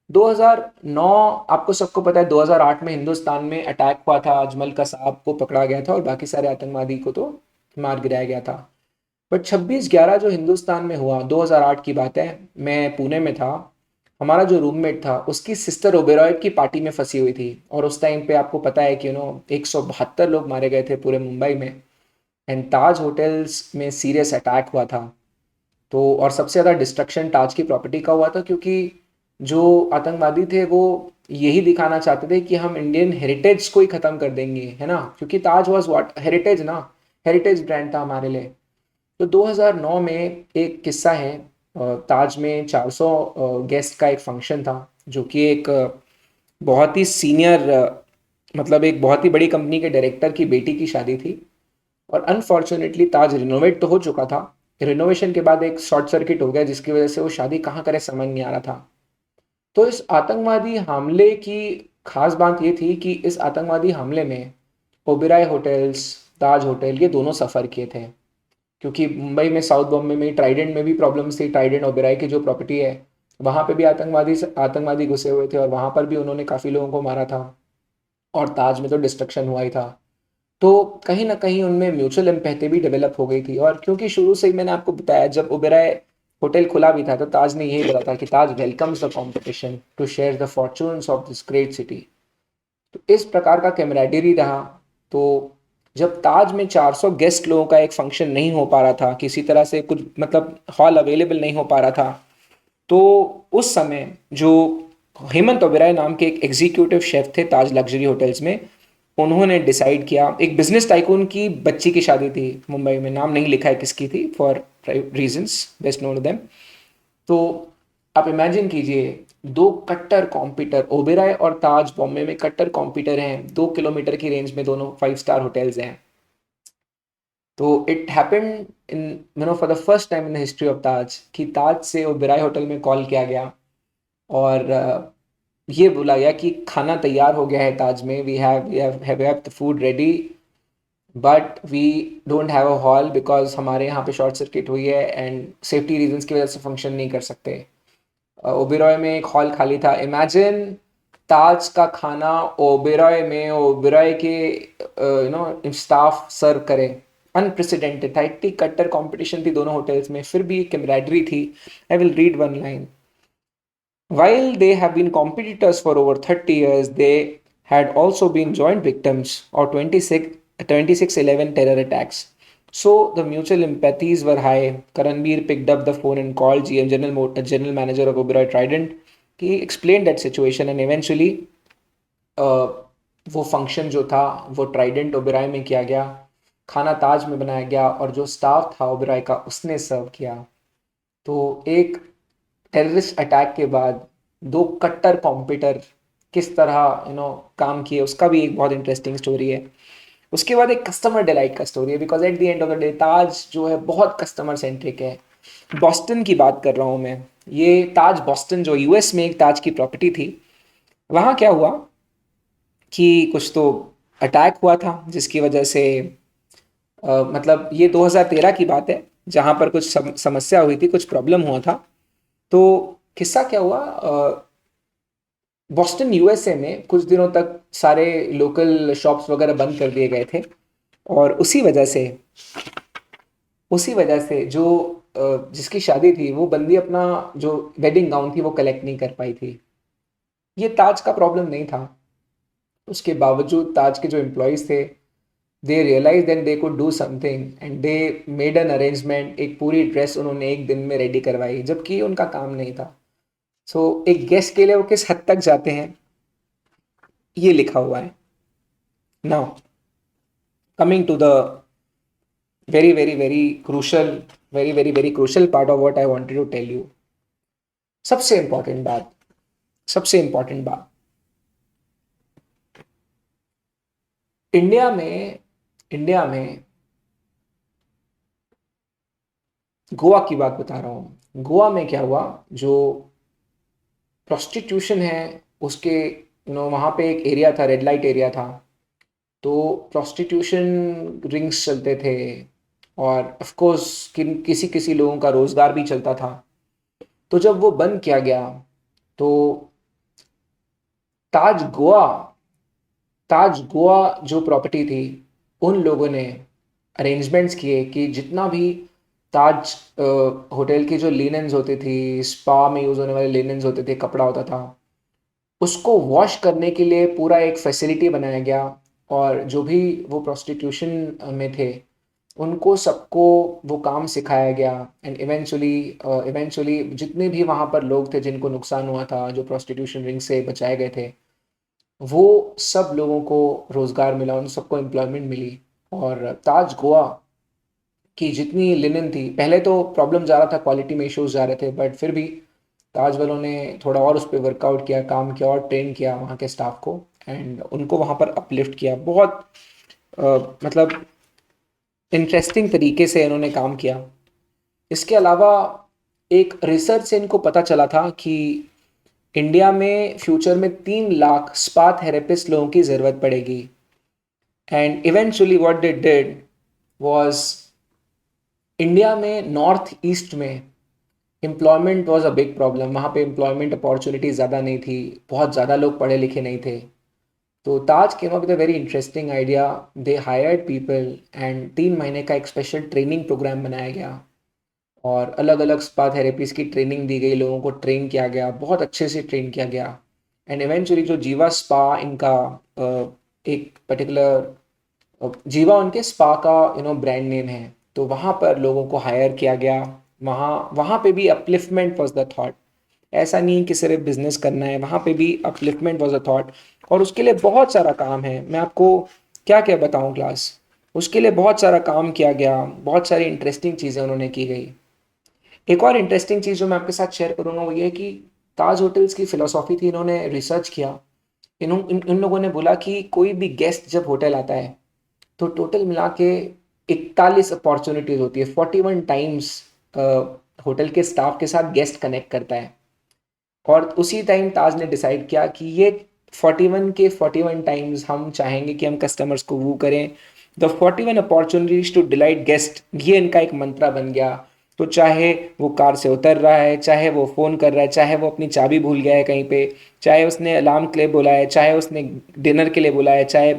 2009, आपको सबको पता है 2008 में हिंदुस्तान में अटैक हुआ था, अजमल कसाब को पकड़ा गया था और बाकी सारे आतंकवादी को तो मार गिराया गया था। बट 26/11 जो हिंदुस्तान में हुआ, 2008 की बात है, मैं पुणे में था। हमारा जो रूममेट था उसकी सिस्टर ओबेरॉय की पार्टी में फंसी हुई थी, और उस टाइम पे आपको पता है कि 172 लोग मारे गए थे पूरे मुंबई में, एंड ताज होटल्स में सीरियस अटैक हुआ था। तो और सबसे ज़्यादा डिस्ट्रक्शन ताज की प्रॉपर्टी का हुआ था, क्योंकि जो आतंकवादी थे वो यही दिखाना चाहते थे कि हम इंडियन हेरिटेज को ही ख़त्म कर देंगे, है ना, क्योंकि ताज वाज व्हाट, हेरिटेज ना, हेरिटेज ब्रांड था हमारे लिए। तो 2009 में एक किस्सा है, ताज में 400 गेस्ट का एक फंक्शन था, जो कि एक बहुत ही सीनियर, मतलब एक बहुत ही बड़ी कंपनी के डायरेक्टर की बेटी की शादी थी। और अनफॉर्चुनेटली ताज रिनोवेट तो हो चुका था, रिनोवेशन के बाद एक शॉर्ट सर्किट हो गया, जिसकी वजह से वो शादी कहाँ करें समझ नहीं आ रहा था। तो इस आतंकवादी हमले की खास बात ये थी कि इस आतंकवादी हमले में ओबेरॉय होटल्स, ताज होटल, ये दोनों सफ़र किए थे। क्योंकि मुंबई में, साउथ बॉम्बे में, ट्राइडेंट में भी प्रॉब्लम्स थी। ट्राइडेंट ओबेरॉय की जो प्रॉपर्टी है, वहाँ पे भी आतंकवादी घुसे हुए थे, और वहाँ पर भी उन्होंने काफ़ी लोगों को मारा था, और ताज में तो डिस्ट्रक्शन हुआ ही था। तो कहीं ना कहीं उनमें म्यूचुअल एम्पैथी भी डेवलप हो गई थी। और क्योंकि शुरू से ही मैंने आपको बताया, जब ओबेरॉय होटल खुला भी था तो ताज ने यही बोला था कि Taj welcomes the competition to share the fortunes of this great city. तो इस प्रकार का कैमराडरी रहा। तो जब ताज में 400 गेस्ट लोगों का एक फंक्शन नहीं हो पा रहा था, किसी तरह से कुछ मतलब हॉल अवेलेबल नहीं हो पा रहा था, तो उस समय जो हेमंत ओबेरॉय नाम के एक एग्जीक्यूटिव शेफ थे ताज लग्जरी होटल्स में, उन्होंने डिसाइड किया। एक बिजनेस टाइकून की बच्ची की शादी थी मुंबई में, नाम नहीं लिखा है किसकी थी, for reasons best known them. तो आप इमेजिन कीजिए, दो कट्टर कॉम्पिटर, ओबेरॉय और ताज बॉम्बे में कट्टर कॉम्पिटर हैं, 2 किलोमीटर की रेंज में दोनों 5 स्टार होटल्स हैं। तो it happened in for the first time in the history of Taj कि ताज से ओबेरॉय होटल में कॉल किया गया, और ये बोला गया कि खाना तैयार हो गया है ताज में, we have the food ready, but we don't have a hall because हमारे यहाँ पे शॉर्ट सर्किट हुई है एंड सेफ्टी रीजंस की वजह से फंक्शन नहीं कर सकते। ओबेरॉय में एक हॉल खाली था। इमेजिन ताज का खाना ओबेरॉय में, ओबेरॉय के स्टाफ सर्व करे। अनप्रेसिडेंटेड था, इतनी कट्टर कंपटीशन थी दोनों होटल्स में, फिर भी कैमराडरी थी। I will read one line: while they have been competitors for over 30 years, they had also been joint victims of 26/11 terror attacks. So the mutual empathies were high. Karanbir picked up the phone and called GM general manager of Oberoi Trident. He explained that situation and eventually वो function जो था वो Trident Oberoi में किया गया, खाना ताज में बनाया गया और जो स्टाफ था ओबेरॉय का उसने सर्व किया। तो एक टेररिस्ट अटैक के बाद दो कट्टर कॉम्पिटर किस तरह काम किए उसका भी एक बहुत इंटरेस्टिंग स्टोरी है। उसके बाद एक कस्टमर डिलाइट का स्टोरी है, because at the end of the day Taj जो है बहुत कस्टमर सेंट्रिक है। बॉस्टन की बात कर रहा हूँ मैं, ये ताज बॉस्टन जो यूएस में एक ताज की प्रॉपर्टी थी, वहाँ क्या हुआ कि कुछ तो अटैक हुआ था जिसकी वजह से मतलब ये 2013 की बात है जहाँ पर कुछ समस्या हुई थी, कुछ प्रॉब्लम हुआ था। तो किस्सा क्या हुआ, बॉस्टन यूएसए में कुछ दिनों तक सारे लोकल शॉप्स वगैरह बंद कर दिए गए थे और उसी वजह से जो जिसकी शादी थी वो बंदी अपना जो वेडिंग गाउन थी वो कलेक्ट नहीं कर पाई थी। ये ताज का प्रॉब्लम नहीं था, उसके बावजूद ताज के जो एम्प्लॉयज़ थे they realise that they could do something and they made an arrangement. एक पूरी ड्रेस उन्होंने एक दिन में रेडी करवाई जबकि उनका काम नहीं था। एक गेस्ट के लिए वो किस हद तक जाते हैं ये लिखा हुआ है। Now coming to the very very very crucial very very very crucial part of what I wanted to tell you. सबसे इंपॉर्टेंट बात, सबसे इंपॉर्टेंट बात, इंडिया में गोवा की बात बता रहा हूँ। गोवा में क्या हुआ, जो प्रोस्टिट्यूशन है उसके वहाँ पे एक एरिया था, रेड लाइट एरिया था, तो प्रोस्टिट्यूशन रिंग्स चलते थे और ऑफ कोर्स किसी किसी लोगों का रोज़गार भी चलता था। तो जब वो बंद किया गया तो ताज गोवा ताज गोवा जो प्रॉपर्टी थी उन लोगों ने अरेंजमेंट्स किए कि जितना भी ताज होटल की जो लिनेंस होती थी, स्पा में यूज़ होने वाले लिनेंस होते थे, कपड़ा होता था, उसको वॉश करने के लिए पूरा एक फैसिलिटी बनाया गया। और जो भी वो प्रोस्टिट्यूशन में थे उनको सबको वो काम सिखाया गया एंड इवेंचुअली जितने भी वहाँ पर लोग थे जिनको नुकसान हुआ था, जो प्रोस्टिट्यूशन रिंग से बचाए गए थे, वो सब लोगों को रोज़गार मिला, उन सबको एम्प्लॉयमेंट मिली। और ताज गोवा की जितनी लिनन थी, पहले तो प्रॉब्लम जा रहा था, क्वालिटी में इश्यूज जा रहे थे, बट फिर भी ताज वालों ने थोड़ा और उस पर वर्कआउट किया, काम किया और ट्रेन किया वहाँ के स्टाफ को एंड उनको वहाँ पर अपलिफ्ट किया। बहुत मतलब इंटरेस्टिंग तरीके से इन्होंने काम किया। इसके अलावा एक रिसर्च से इनको पता चला था कि इंडिया में फ्यूचर में 3 लाख स्पा थेरेपिस्ट लोगों की ज़रूरत पड़ेगी। And eventually what they did was, India में नॉर्थ ईस्ट में employment was a big problem. वहाँ पे एम्प्लॉयमेंट अपॉर्चुनिटीज ज़्यादा नहीं थी, बहुत ज़्यादा लोग पढ़े लिखे नहीं थे। तो Taj came up with a very interesting idea. They hired people and 3 महीने का एक स्पेशल ट्रेनिंग प्रोग्राम बनाया गया और अलग अलग स्पा थेरेपीज की ट्रेनिंग दी गई, लोगों को ट्रेन किया गया, बहुत अच्छे से ट्रेन किया गया। एंड इवेंचुअली जो जीवा स्पा इनका एक पर्टिकुलर जीवा उनके स्पा का ब्रांड नेम है, तो वहाँ पर लोगों को हायर किया गया। वहाँ वहाँ पे भी अपलिफ्टमेंट वॉज द थॉट। ऐसा नहीं कि सिर्फ बिजनेस करना है, वहाँ पे भी अपलिफ्टमेंट वॉज अ थॉट। और उसके लिए बहुत सारा काम है, मैं आपको क्या क्या बताऊँ क्लास। उसके लिए बहुत सारा काम किया गया, बहुत सारी इंटरेस्टिंग चीज़ें उन्होंने की गई। एक और इंटरेस्टिंग चीज़ जो मैं आपके साथ शेयर करूँगा वो ये है कि ताज होटल्स की फ़िलोसॉफ़ी थी, इन्होंने रिसर्च किया। इन लोगों ने बोला कि कोई भी गेस्ट जब होटल आता है तो टोटल मिला के 41 अपॉर्चुनिटीज़ होती है, 41 टाइम्स होटल के स्टाफ के साथ गेस्ट कनेक्ट करता है। और उसी टाइम ताज ने डिसाइड किया कि ये 41 के 41 टाइम्स हम चाहेंगे कि हम कस्टमर्स को वो करें। The 41 opportunities to delight guest, ये इनका एक मंत्रा बन गया। तो चाहे वो कार से उतर रहा है, चाहे वो फ़ोन कर रहा है, चाहे वो अपनी चाबी भूल गया है कहीं पे, चाहे उसने अलार्म के लिए बुलाया है, चाहे उसने डिनर के लिए बुलाया है, चाहे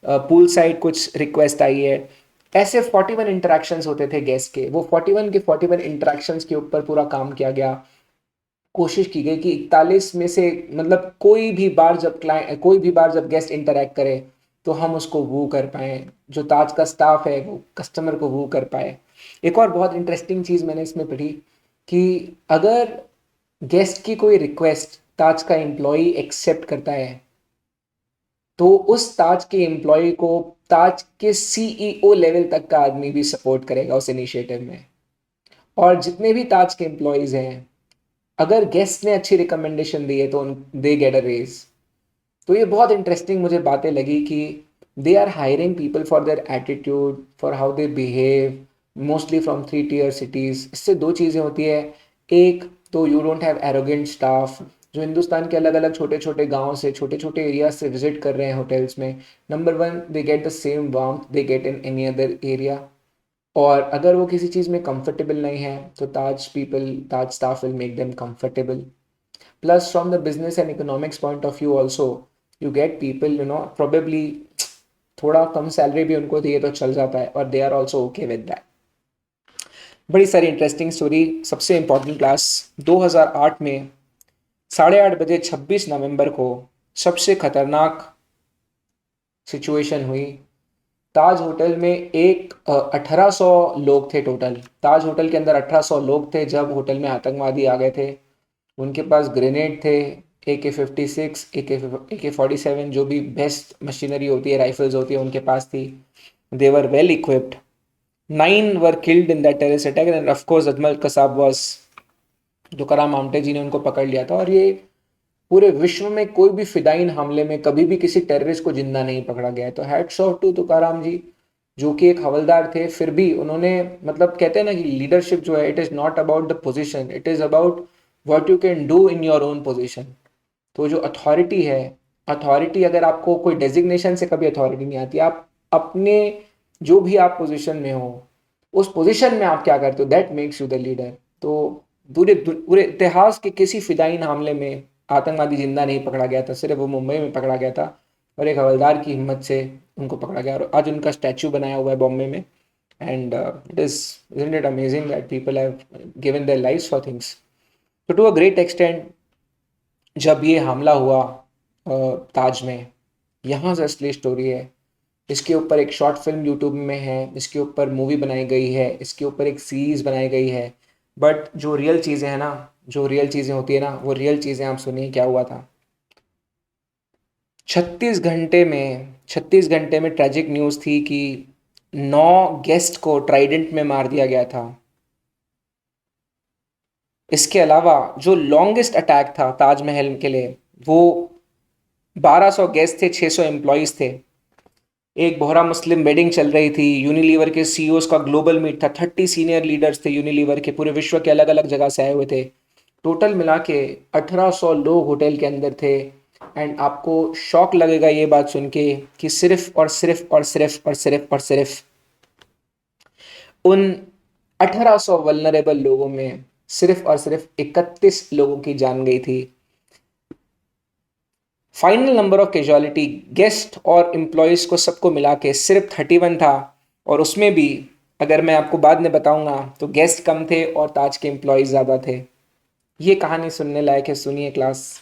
पूल साइड कुछ रिक्वेस्ट आई है, ऐसे 41 इंटरेक्शंस होते थे गेस्ट के। वो 41 के 41 इंटरेक्शंस के ऊपर पूरा काम किया गया। कोशिश की गई कि 41 में से मतलब कोई भी बार जब गेस्ट इंटरेक्ट करे तो हम उसको वू कर पाएँ, जो ताज का स्टाफ है वो कस्टमर को वू कर पाए। एक और बहुत इंटरेस्टिंग चीज़ मैंने इसमें पढ़ी कि अगर गेस्ट की कोई रिक्वेस्ट ताज का एम्प्लॉय एक्सेप्ट करता है, तो उस ताज के एम्प्लॉय को ताज के सीईओ लेवल तक का आदमी भी सपोर्ट करेगा उस इनिशिएटिव में। और जितने भी ताज के एम्प्लॉयज़ हैं, अगर गेस्ट ने अच्छी रिकमेंडेशन दी है तो दे गेट अ रेज। तो ये बहुत इंटरेस्टिंग मुझे बातें लगी कि they are hiring people for their attitude, for how they behave, mostly from 3 tier cities। इससे दो चीज़ें होती है, एक तो you don't have arrogant staff जो हिंदुस्तान के अलग अलग छोटे छोटे गाँव से, छोटे छोटे एरिया से विजिट कर रहे हैं होटल्स में। Number one, they get the same warmth they get in any other area. और अगर वो किसी चीज़ में कंफर्टेबल नहीं है तो Taj staff will make them comfortable. Plus, from the business and economics point of view also, you get people, probably थोड़ा कम salary भी उनको दिए तो चल जाता है और they are also okay with that. बड़ी सारी इंटरेस्टिंग स्टोरी। सबसे इम्पोर्टेंट क्लास 2008 में 8:30 बजे 26 नवंबर को सबसे खतरनाक सिचुएशन हुई। ताज होटल में 1800 लोग थे टोटल। ताज होटल के अंदर 1800 लोग थे जब होटल में आतंकवादी आ गए थे। उनके पास ग्रेनेड थे, AK-56, AK-47, जो भी बेस्ट मशीनरी होती है, राइफल्स होती है, उनके पास थी। They were well equipped. 9 were killed in that terrorist attack and of course Ajmal Kasab was, Tukaram Amte ji ने उनको पकड़ लिया था। और ये पूरे विश्व में कोई भी फिदाइन हमले में कभी भी किसी टेररिस्ट को जिंदा नहीं पकड़ा गया है। तो हैट्स ऑफ टू तुकाराम जी, जो कि एक हवलदार थे, फिर भी उन्होंने, मतलब कहते हैं ना कि लीडरशिप जो है, it is not about the position, it is about what you can do in your own position. तो जो अथॉरिटी है, अथॉरिटी अगर आपको कोई डेजिग्नेशन से कभी अथॉरिटी नहीं आती, आप अपने जो भी आप पोजीशन में हो उस पोजीशन में आप क्या करते हो, that makes you the leader. तो पूरे पूरे इतिहास के किसी फिदाइन हमले में आतंकवादी जिंदा नहीं पकड़ा गया था, सिर्फ वो मुंबई में पकड़ा गया था और एक हवलदार की हिम्मत से उनको पकड़ा गया। और आज उनका स्टैचू बनाया हुआ है बॉम्बे में। And isn't it amazing that people have given their lives for things? तो टू अ ग्रेट एक्सटेंट जब ये हमला हुआ ताज में, यहाँ से असली स्टोरी है। इसके ऊपर एक शॉर्ट फिल्म यूट्यूब में है, इसके ऊपर मूवी बनाई गई है, इसके ऊपर एक सीरीज बनाई गई है। बट जो रियल चीज़ें हैं ना, जो रियल चीज़ें होती है ना, वो रियल चीज़ें आप सुनिए क्या हुआ था। 36 घंटे में ट्रेजिक न्यूज़ थी कि 9 गेस्ट को ट्राइडेंट में मार दिया गया था। इसके अलावा जो लॉन्गेस्ट अटैक था ताजमहल के लिए, वो 1200 गेस्ट थे, 600 एम्प्लॉयज़ थे। एक बोहरा मुस्लिम वेडिंग चल रही थी, यूनिलीवर के सीईओज का ग्लोबल मीट था, 30 सीनियर लीडर्स थे यूनिलीवर के, पूरे विश्व के अलग अलग जगह से आए हुए थे। टोटल मिला के 1800 लोग होटल के अंदर थे। एंड आपको शॉक लगेगा ये बात सुन के कि सिर्फ और सिर्फ और सिर्फ और सिर्फ और सिर्फ उन 1800 वल्नरेबल लोगों में सिर्फ और सिर्फ 31 लोगों की जान गई थी। Final number of casualty guest और एम्प्लॉयज़ को सबको मिला के सिर्फ 31 था। और उसमें भी अगर मैं आपको बाद में बताऊंगा तो गेस्ट कम थे और ताज के एम्प्लॉयज़ ज़्यादा थे। ये कहानी सुनने लायक है, सुनिए class.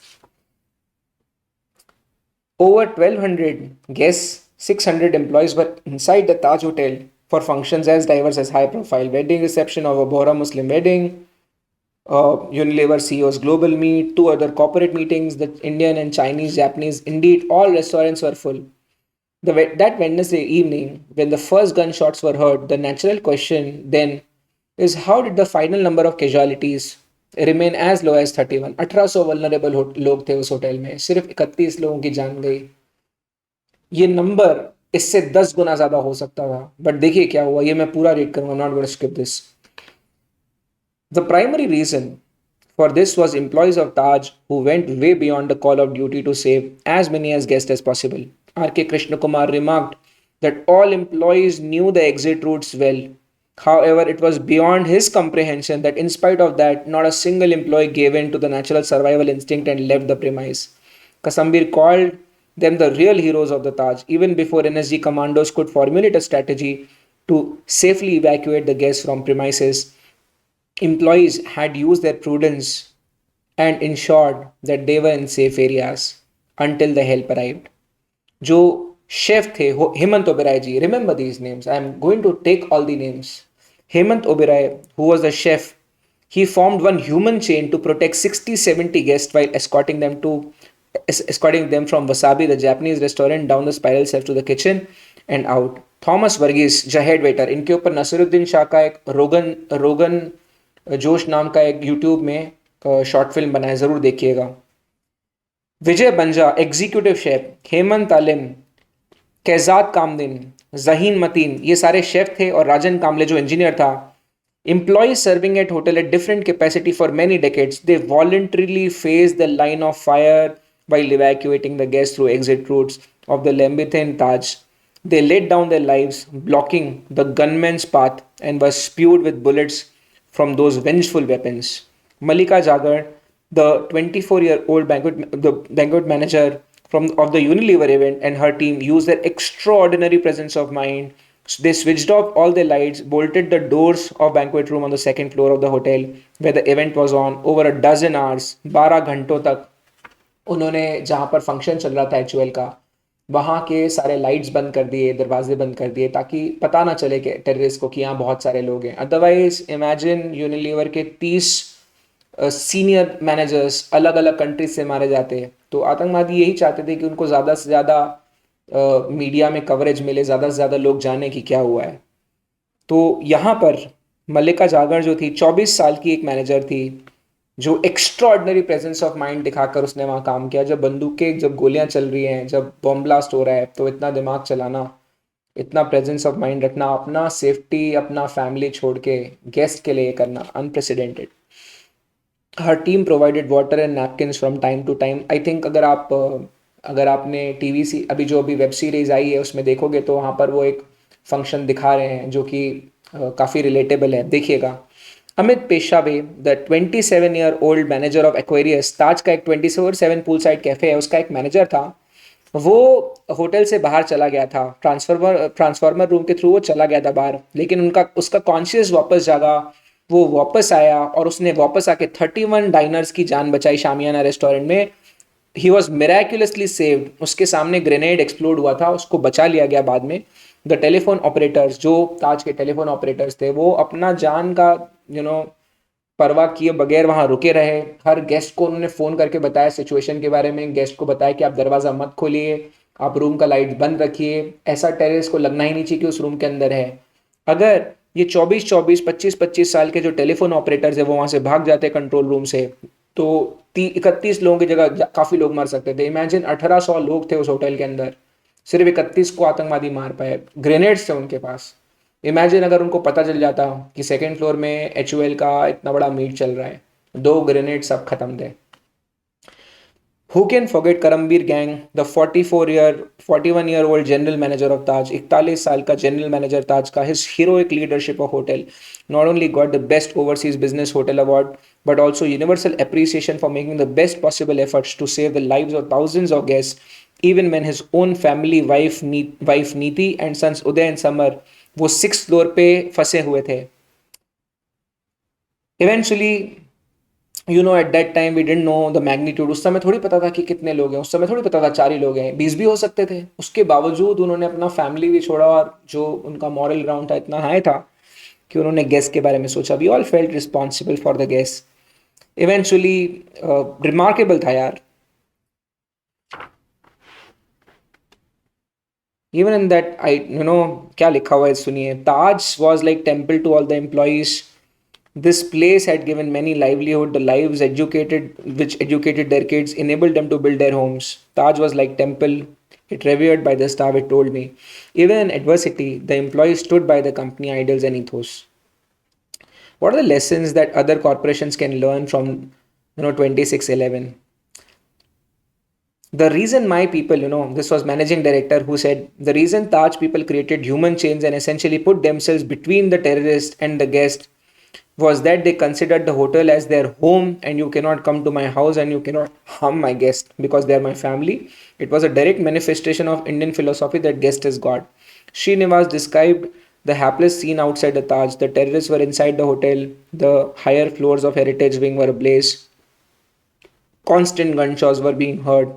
Over 1,200 guests, 600 employees were inside the Taj Hotel for functions as diverse as high-profile wedding reception of a Bohra Muslim wedding, Unilever CEO's global meet, 2 other corporate meetings, the Indian and Chinese, Japanese. Indeed, all restaurants were full. That Wednesday evening, when the first gunshots were heard, the natural question then is how did the final number of casualties remain as low as 31? 1800 vulnerable लोग थे उस hotel में, सिर्फ 31 लोगों की जान गई। ये नंबर इससे 10 गुना ज़्यादा हो सकता था। बट देखिए क्या हुआ, ये मैं पूरा रीड करूँगा, not going to skip this. The primary reason for this was employees of Taj who went way beyond the call of duty to save as many as guests as possible. R.K. Krishna Kumar remarked that all employees knew the exit routes well. However, it was beyond his comprehension that in spite of that, not a single employee gave in to the natural survival instinct and left the premise. Kasambir called them the real heroes of the Taj, even before NSG commandos could formulate a strategy to safely evacuate the guests from premises. Employees had used their prudence and ensured that they were in safe areas until the help arrived. जो chef थे Hemant Oberoi ji, remember these names, I am going to take all the names. Hemant Oberoi, who was a chef, he formed one human chain to protect 60-70 guests while escorting them from Wasabi, the Japanese restaurant, down the spiral steps to the kitchen and out. Thomas Varghese, the head waiter, इनके ऊपर नसरुद्दीन शाह का एक रोगन रोगन जोश नाम का एक YouTube में short film बना है, ज़रूर देखिएगा. विजय बंजा, एग्जीक्यूटिव शेफ. हेमंत तालिम, कैजाद कामदिन, जहीन मतीन, ये सारे शेफ थे. और राजन कामले जो इंजीनियर था. Employees serving at hotel at different capacity for many decades, they voluntarily faced the line of fire while evacuating the guests through exit routes of the Lambethan Taj. They laid down their lives, blocking the gunmen's path, and were spewed with bullets from those vengeful weapons. Malika Jagar, the 24-year-old banquet manager of the Unilever event, and her team used their extraordinary presence of mind. So they switched off all the lights, bolted the doors of banquet room on the second floor of the hotel where the event was on. Over a dozen hours, 12 घंटों तक उन्होंने, जहाँ पर function चल रहा था HUL का, वहाँ के सारे लाइट्स बंद कर दिए, दरवाजे बंद कर दिए, ताकि पता ना चले कि टेररिस्ट को कि यहाँ बहुत सारे लोग हैं. अदरवाइज इमेजिन यूनिलीवर के 30 सीनियर मैनेजर्स अलग अलग कंट्रीज से मारे जाते. तो आतंकवादी यही चाहते थे कि उनको ज़्यादा से ज़्यादा मीडिया में कवरेज मिले, ज़्यादा से ज़्यादा लोग जाने कि क्या हुआ है. तो यहाँ पर मल्लिका जागर जो थी, 24 साल की एक मैनेजर थी, जो एक्स्ट्रॉर्डनरी प्रेजेंस ऑफ माइंड दिखाकर उसने वहाँ काम किया. जब गोलियाँ चल रही हैं, जब बॉम्ब ब्लास्ट हो रहा है, तो इतना दिमाग चलाना, इतना प्रेजेंस ऑफ माइंड रखना, अपना सेफ्टी, अपना फैमिली छोड़ के गेस्ट के लिए करना, अनप्रेसिडेंटेड. हर team provided water and napkins from time to time. I think अगर आपने अभी वेब सीरीज आई है उसमें देखोगे तो वहाँ पर वो एक फंक्शन दिखा रहे हैं जो कि काफ़ी रिलेटेबल है, देखिएगा. Amit Peshave, the 27-year-old manager of Aquarius, Taj का एक 24/7 पूल साइड कैफे है, उसका एक मैनेजर था. वो होटल से बाहर चला गया था, ट्रांसफार्मर रूम के थ्रू वो चला गया था बाहर, लेकिन उसका कॉन्शियस वापस जागा. वो वापस आया और उसने वापस आके 31 डाइनर्स की जान बचाई शामियाना रेस्टोरेंट में. He was miraculously saved. उसके सामने ग्रेनेड एक्सप्लोड हुआ था, उसको बचा लिया गया बाद में. द टेलीफोन ऑपरेटर्स, जो ताज के टेलीफोन ऑपरेटर्स थे, वो अपना जान का परवाह किए बगैर वहाँ रुके रहे. हर गेस्ट को उन्होंने फ़ोन करके बताया सिचुएशन के बारे में. गेस्ट को बताया कि आप दरवाज़ा मत खोलिए, आप रूम का लाइट बंद रखिए, ऐसा टेररिस्ट को लगना ही नहीं चाहिए कि उस रूम के अंदर है. अगर ये 24-24, 25-25 साल के जो टेलीफोन ऑपरेटर्स है वो वहाँ से भाग जाते कंट्रोल रूम से, तो 31 लोगों की जगह काफ़ी लोग मर सकते थे. इमेजिन 1800 लोग थे उस होटल के अंदर, सिर्फ 31 को आतंकवादी मार पाए. ग्रेनेड्स थे उनके पास. इमेजिन अगर उनको पता चल जाता कि सेकेंड फ्लोर में एचयूएल का इतना बड़ा मीट चल रहा है, 2 ग्रेनेड सब खत्म थे. Who can forget Karambir Gang, the 41-year-old general manager of Taj, 41 साल का general manager ताज का. His heroic leadership of hotel not only got the best overseas business hotel award, but also universal appreciation for making the best possible efforts to save the lives of thousands of guests, even when his own family, wife Neeti and sons Uday and Samar, वो 6th floor पे फंसे हुए थे. Eventually, at that time we didn't know the magnitude. उस समय थोड़ी पता था कि कितने लोग हैं, उस समय थोड़ी पता था 4 ही लोग हैं, 20 भी हो सकते थे. उसके बावजूद उन्होंने अपना फैमिली भी छोड़ा, और जो उनका मॉरल ग्राउंड था इतना हाई था कि उन्होंने गेस्ट के बारे में सोचा. We all felt responsible for the guest. Eventually remarkable था यार. इवन इन दैट क्या लिखा हुआ है सुनिए. Taj was like temple to all the employees. This place had given many livelihood. The lives which educated their kids, enabled them to build their homes. Taj was like temple. It revered by the staff, it told me. Even in adversity, the employees stood by the company ideals and ethos. What are the lessons that other corporations can learn from 2611? The reason my people, this was managing director who said, the reason Taj people created human chains and essentially put themselves between the terrorist and the guest was that they considered the hotel as their home, and you cannot come to my house and you cannot harm my guest because they are my family. It was a direct manifestation of Indian philosophy that guest is God. Srinivas described the hapless scene outside the Taj. The terrorists were inside the hotel. The higher floors of Heritage Wing were ablaze. Constant gunshots were being heard.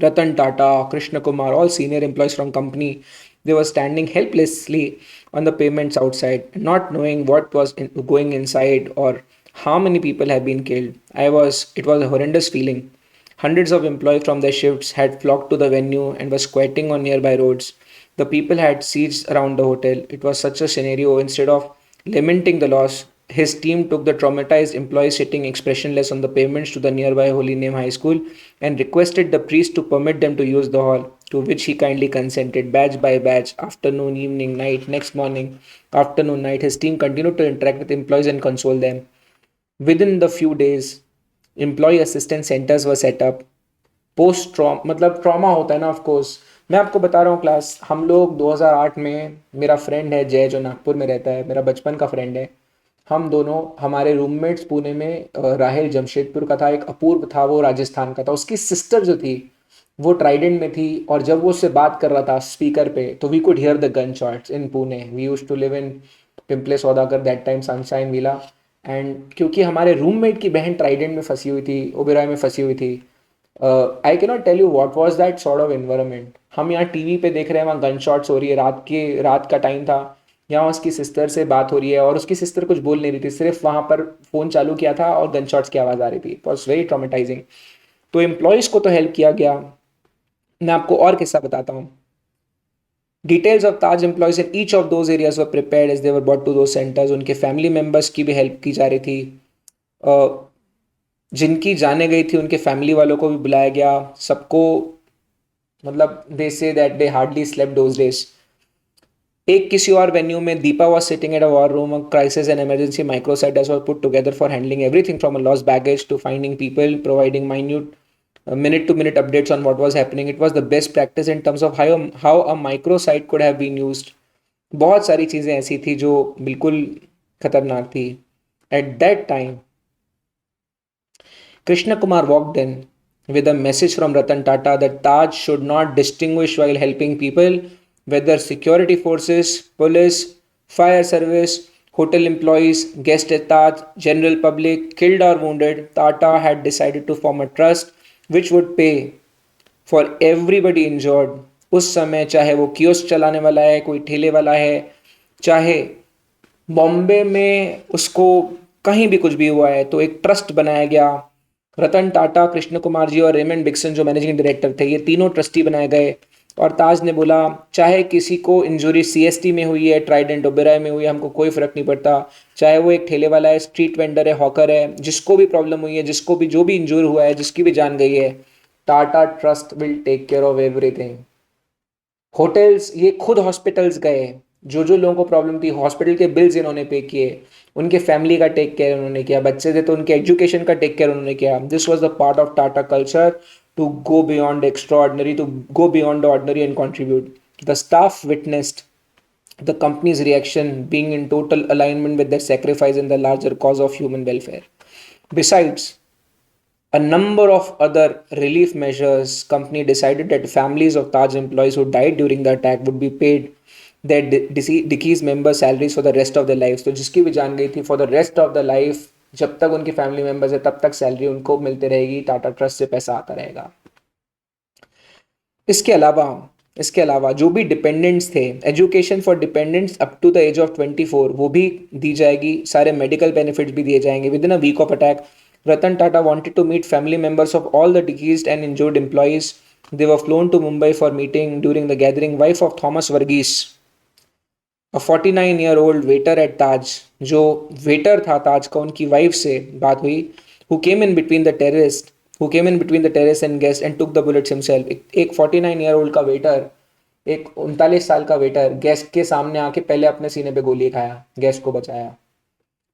Ratan Tata, Krishna Kumar, all senior employees from company, they were standing helplessly on the pavements outside, not knowing what was going inside or how many people had been killed. It was a horrendous feeling. Hundreds of employees from their shifts had flocked to the venue and were squatting on nearby roads. The people had sieged around the hotel. It was such a scenario. Instead of lamenting the loss, his team took the traumatized employees sitting expressionless on the pavements to the nearby Holy Name High School and requested the priest to permit them to use the hall, to which he kindly consented, batch by batch, afternoon, evening, night, next morning, afternoon, night. His team continued to interact with employees and console them. Within the few days, employee assistance centers were set up. Post trauma मतलब trauma होता है ना, of course. मैं आपको बता रहा हूँ class, हम लोग 2008 में, मेरा फ्रेंड है जय जो नागपुर में रहता है, मेरा बचपन का फ्रेंड है। हम दोनों, हमारे रूममेट्स पुणे में, राहिल जमशेदपुर का था, एक अपूर्व था वो राजस्थान का था। उसकी सिस्टर जो थी वो ट्राइडेंट में थी, और जब वो उससे बात कर रहा था स्पीकर पे तो we could hear the gun shots in Pune. We use to live in Pimple Saudagar that time, Sunshine Villa. And क्योंकि हमारे रूममेट की बहन ट्राइडेंट में फंसी हुई थी, ओबेरॉय में फंसी हुई थी, I can not tell you what was that sort of environment. हम यहाँ टीवी पे देख रहे हैं, वहाँ गन शॉट्स हो रही है, रात का टाइम था, यहाँ उसकी सिस्टर से बात हो रही है और उसकी सिस्टर कुछ बोल नहीं रही थी, सिर्फ वहाँ पर फ़ोन चालू किया था और गन शॉट्स की आवाज़ आ रही थी। It was very traumatising. तो एम्प्लॉयज़ को तो हेल्प किया गया। मैं आपको और किस्सा बताता हूँ। Details of Taj employees in each of those areas were prepared as they were bought to दो सेंटर्स। उनके फैमिली मेम्बर्स की भी हेल्प की जा रही थी। जिनकी जाने गई थी उनके फैमिली वालों को भी बुलाया गया, सबको। मतलब they say that they hardly slept those days. एक किसी और वेन्यू में Deepa was sitting at a war room, crisis and emergency microsites was put together for handling everything from a lost baggage to finding people, providing minute minute to minute updates on what was happening. It was the best practice in terms of how a microsite could have been used. बहुत सारी चीज़ें ऐसी थी जो बिल्कुल खतरनाक थी। At that time, Krishna Kumar walked in with a message from Ratan Tata that Taj should not distinguish while helping people, whether security forces, police, fire service, hotel employees, guests at Taj, general public, killed or wounded. Tata had decided to form a trust which would pay for everybody injured. उस समय चाहे वो kiosk चलाने वाला है, कोई ठेले वाला है, चाहे बॉम्बे में उसको कहीं भी कुछ भी हुआ है, तो एक ट्रस्ट बनाया गया। रतन टाटा, कृष्ण कुमार जी और रेमंड डिक्सन जो मैनेजिंग डायरेक्टर थे, ये तीनों ट्रस्टी बनाए गए। और ताज ने बोला चाहे किसी को इंजरी सीएसटी में हुई है, ट्राइडेंट ओबेरॉय में हुई है, हमको कोई फर्क नहीं पड़ता। चाहे वो एक ठेले वाला है, स्ट्रीट वेंडर है, हॉकर है, जिसको भी प्रॉब्लम हुई है, जिसको भी जो भी इंजूर हुआ है, जिसकी भी जान गई है, Tata Trust will take care of everything. Hotels, ये खुद हॉस्पिटल्स गए, जो जो लोगों को प्रॉब्लम थी, हॉस्पिटल के बिल्स इन्होंने पे किए, उनके फैमिली का टेक केयर उन्होंने किया, बच्चे थे तो उनके एजुकेशन का टेक केयर उन्होंने किया। This was the part of Tata culture to go beyond extraordinary, to go beyond the ordinary and contribute. The staff witnessed the company's reaction, being in total alignment with their sacrifice in the larger cause of human welfare. Besides a number of other relief measures, company decided that families of Taj employees who died during the attack would be paid their deceased member salaries for the rest of their lives. तो जिसकी भी जान गई थी, for the rest of the life, जब तक उनके family members है तब तक सैलरी उनको मिलती रहेगी, टाटा ट्रस्ट से पैसा आता रहेगा। इसके अलावा जो भी डिपेंडेंट्स थे, education for dependents up to the age of 24 वो भी दी जाएगी, सारे मेडिकल बेनिफिट्स भी दिए जाएंगे। Within a week of attack, Ratan Tata wanted to meet family members of all the deceased and injured employees. They were flown to Mumbai for meeting. During the gathering, wife of Thomas Varghese, a 49-year-old waiter at Taj, जो waiter था ताज का, उनकी wife से बात हुई, who came in between the terrorists and guests and took the bullets himself. एक 49-year-old का waiter, एक 39 साल का वेटर गेस्ट के सामने आके पहले अपने सीने पे गोली खाया, गेस्ट को बचाया।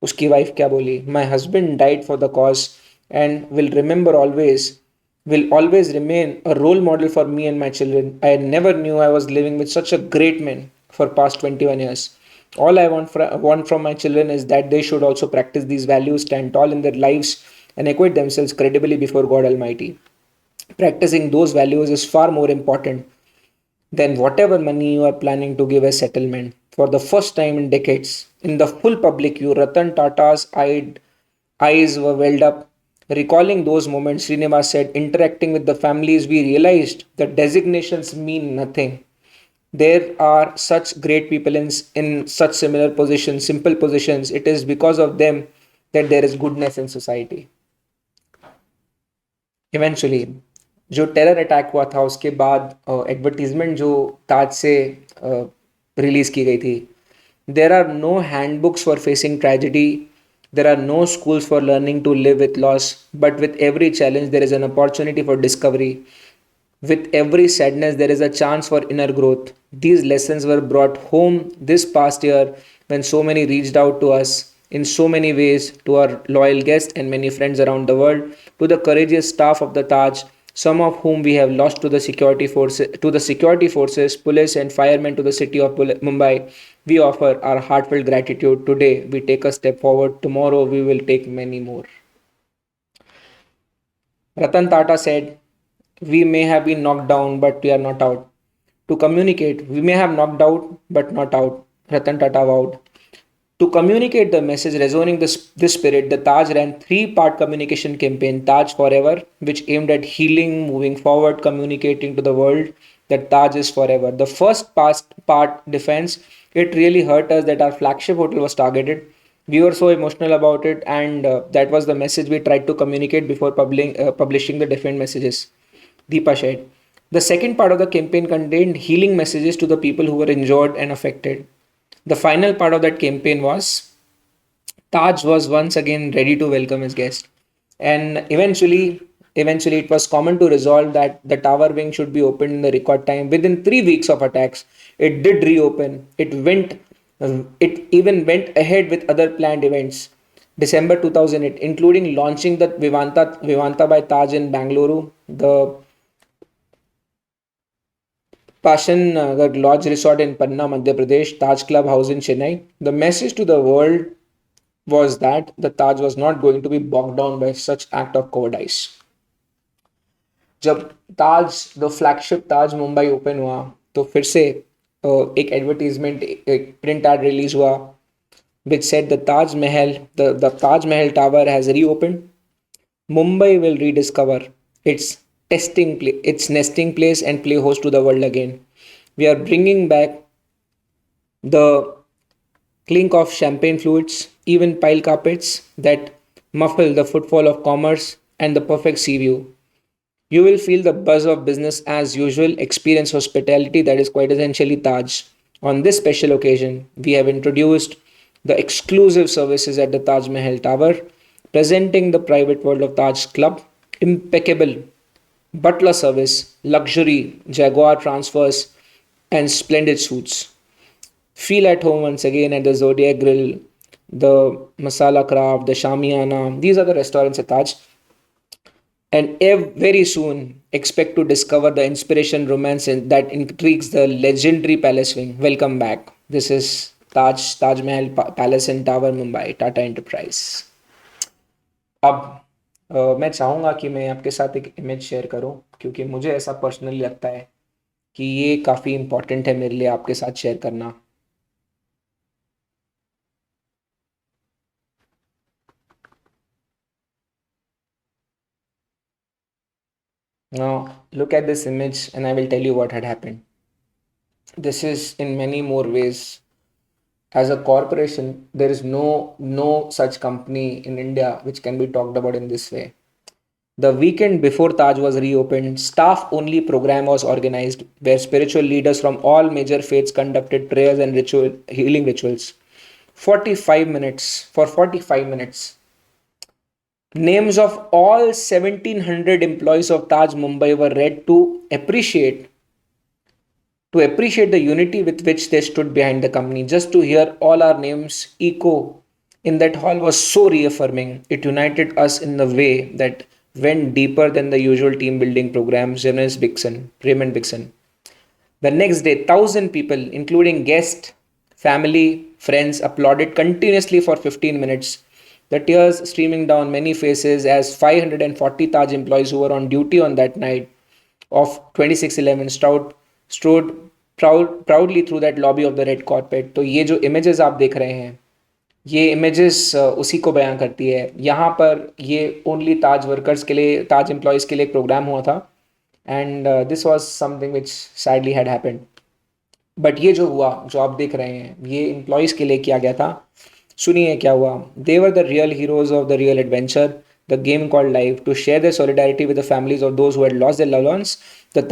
उसकी वाइफ क्या बोली? My husband died for the cause and will always remain a role model for me and my children. I never knew I was living with such a great man for past 21 years. All I want from my children is that they should also practice these values, stand tall in their lives, and acquit themselves credibly before God Almighty. Practicing those values is far more important than whatever money you are planning to give as settlement. For the first time in decades, in the full public view, Ratan Tata's eyes were welled up. Recalling those moments, Srinivas said, interacting with the families, we realized that designations mean nothing. There are such great people in such similar positions, simple positions. It is because of them that there is goodness in society. Eventually जो terror attack हुआ था उसके बाद advertisement जो ताज से release की गई थी, there are no handbooks for facing tragedy, there are no schools for learning to live with loss, but with every challenge there is an opportunity for discovery. With every sadness, there is a chance for inner growth. These lessons were brought home this past year when so many reached out to us in so many ways, to our loyal guests and many friends around the world, to the courageous staff of the Taj, some of whom we have lost to the security forces, police and firemen to the city of Mumbai. We offer our heartfelt gratitude. Today, we take a step forward. Tomorrow, we will take many more. Ratan Tata said, we may have been knocked down, but we are not out. To communicate, we may have knocked out, but not out, Ratan Tata vowed. To communicate the message resonating this spirit, the Taj ran three-part communication campaign, Taj Forever, which aimed at healing, moving forward, communicating to the world that Taj is forever. The first part, defense, it really hurt us that our flagship hotel was targeted. We were so emotional about it, and that was the message we tried to communicate before publishing the different messages. Deepa shared. The second part of the campaign contained healing messages to the people who were injured and affected. The final part of that campaign was Taj was once again ready to welcome his guest. And eventually it was common to resolve that the tower wing should be opened in the record time. Within 3 weeks of attacks, it did reopen. It even went ahead with other planned events. December 2008, including launching the Vivanta by Taj in Bangalore, the Passion Lodge Resort in Panna, Madhya Pradesh, Taj Club House in Chennai. The message to the world was that the Taj was not going to be bogged down by such act of cowardice. जब Taj the flagship Taj Mumbai open हुआ तो फिर से एक advertisement, एक print ad release हुआ which said the Taj Mahal tower has reopened. Mumbai will rediscover its its nesting place and play host to the world again. We are bringing back the clink of champagne fluids, even pile carpets that muffle the footfall of commerce and the perfect sea view. You will feel the buzz of business as usual, experience hospitality that is quite essentially Taj. On this special occasion, we have introduced the exclusive services at the Taj Mahal Tower, presenting the private world of Taj Club, impeccable butler service, luxury Jaguar transfers, and splendid suites. Feel at home once again at the Zodiac Grill, the Masala Craft, the Shamiana. These are the restaurants at Taj. And very soon, expect to discover the inspiration, romance that intrigues the legendary Palace Wing. Welcome back. This is Taj Mahal Palace and Tower, Mumbai, Tata Enterprise. अब मैं चाहूँगा कि मैं आपके साथ एक image share करूँ, क्योंकि मुझे ऐसा पर्सनली लगता है कि ये काफ़ी इम्पोर्टेंट है मेरे लिए आपके साथ शेयर करना. Now, look at this image and I will tell you what had happened. This is in many more ways. As a corporation, there is no such company in India which can be talked about in this way. The weekend before Taj was reopened, staff only program was organized where spiritual leaders from all major faiths conducted prayers and healing rituals. 45 minutes. For 45 minutes. Names of all 1700 employees of Taj Mumbai were read to appreciate the unity with which they stood behind the company. Just to hear all our names echo in that hall was so reaffirming. It united us in a way that went deeper than the usual team building programs. Raymond Bixon. The next day, 1,000 people, including guests, family, friends, applauded continuously for 15 minutes. The tears streaming down many faces as 540 Taj employees who were on duty on that night of 26/11 strode proudly through that lobby of the red carpet. तो ये जो images आप देख रहे हैं, ये images उसी को बयां करती है। यहाँ पर ये ओनली ताज वर्कर्स के लिए, ताज एम्प्लॉयज़ के लिए एक प्रोग्राम हुआ था, and this was something which sadly had happened. But ये जो हुआ, जो आप देख रहे हैं, ये एम्प्लॉयज़ के लिए किया गया था। सुनिए क्या हुआ। They were the real heroes of the real adventure, the game called life, to share their solidarity with the families of those who had lost their loved ones. The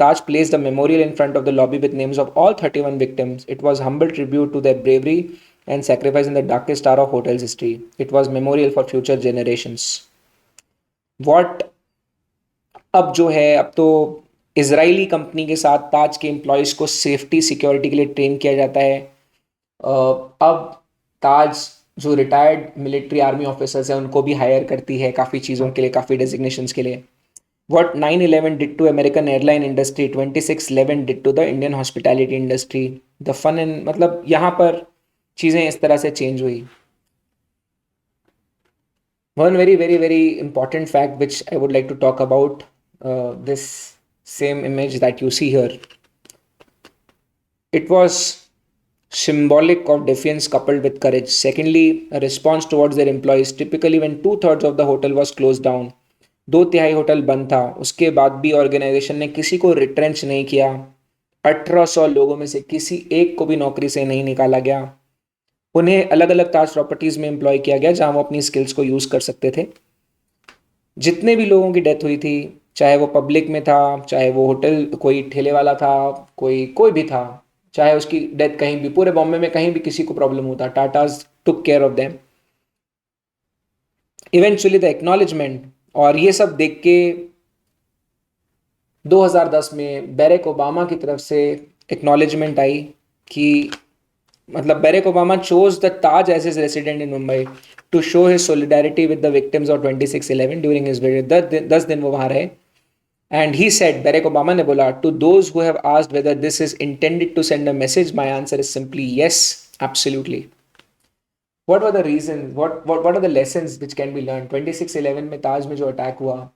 Taj placed a memorial in front of the lobby with names of all 31 victims. It was humble tribute to their bravery and sacrifice in the darkest hour of hotel's history. It was memorial for future generations. What अब जो है, अब तो Israeli company के साथ ताज के employees को safety security के लिए ट्रेन किया जाता है। अब ताज जो रिटायर्ड मिलिट्री आर्मी ऑफिसर्स हैं उनको भी हायर करती है काफ़ी चीज़ों के लिए, काफ़ी डेजिग्नेशंस के लिए। What 9/11 did to American airline industry, 26/11 did to the Indian hospitality industry. The fun and मतलब यहाँ पर चीज़ें इस तरह से चेंज हुई। One very, very, very important fact which I would like to talk about, this same image that you see here. It was symbolic of defiance coupled with courage. Secondly, a response towards their employees. Typically, when two-thirds of the hotel was closed down, 2/3 hotel बंद था, उसके बाद भी organisation ने किसी को retrench नहीं किया। 1800 लोगों में से किसी एक को भी नौकरी से नहीं निकाला गया। उन्हें अलग अलग ताज प्रॉपर्टीज़ में एम्प्लॉय किया गया जहां वो अपनी स्किल्स को यूज़ कर सकते थे। जितने भी लोगों की डेथ हुई थी, चाहे वो पब्लिक में था, चाहे वो होटल कोई ठेले वाला था, कोई कोई भी था, चाहे उसकी डेथ कहीं भी, पूरे बॉम्बे में कहीं भी किसी को प्रॉब्लम होता, Tatas took care of them. Eventually the acknowledgement, और ये सब देख के 2010 में बैरक ओबामा की तरफ से एक्नॉलेजमेंट आई कि मतलब Barack Obama chose the Taj as his resident in Mumbai to show his solidarity with the victims of 26/11 during his visit. 10 दिन वो वहाँ रहे, and he said, Barack Obama ने बोला, to those who have asked whether this is intended to send a message, my answer is simply yes, absolutely. What were the reasons? What are the lessons which can be learned? 26/11 में ताज में जो attack हुआ,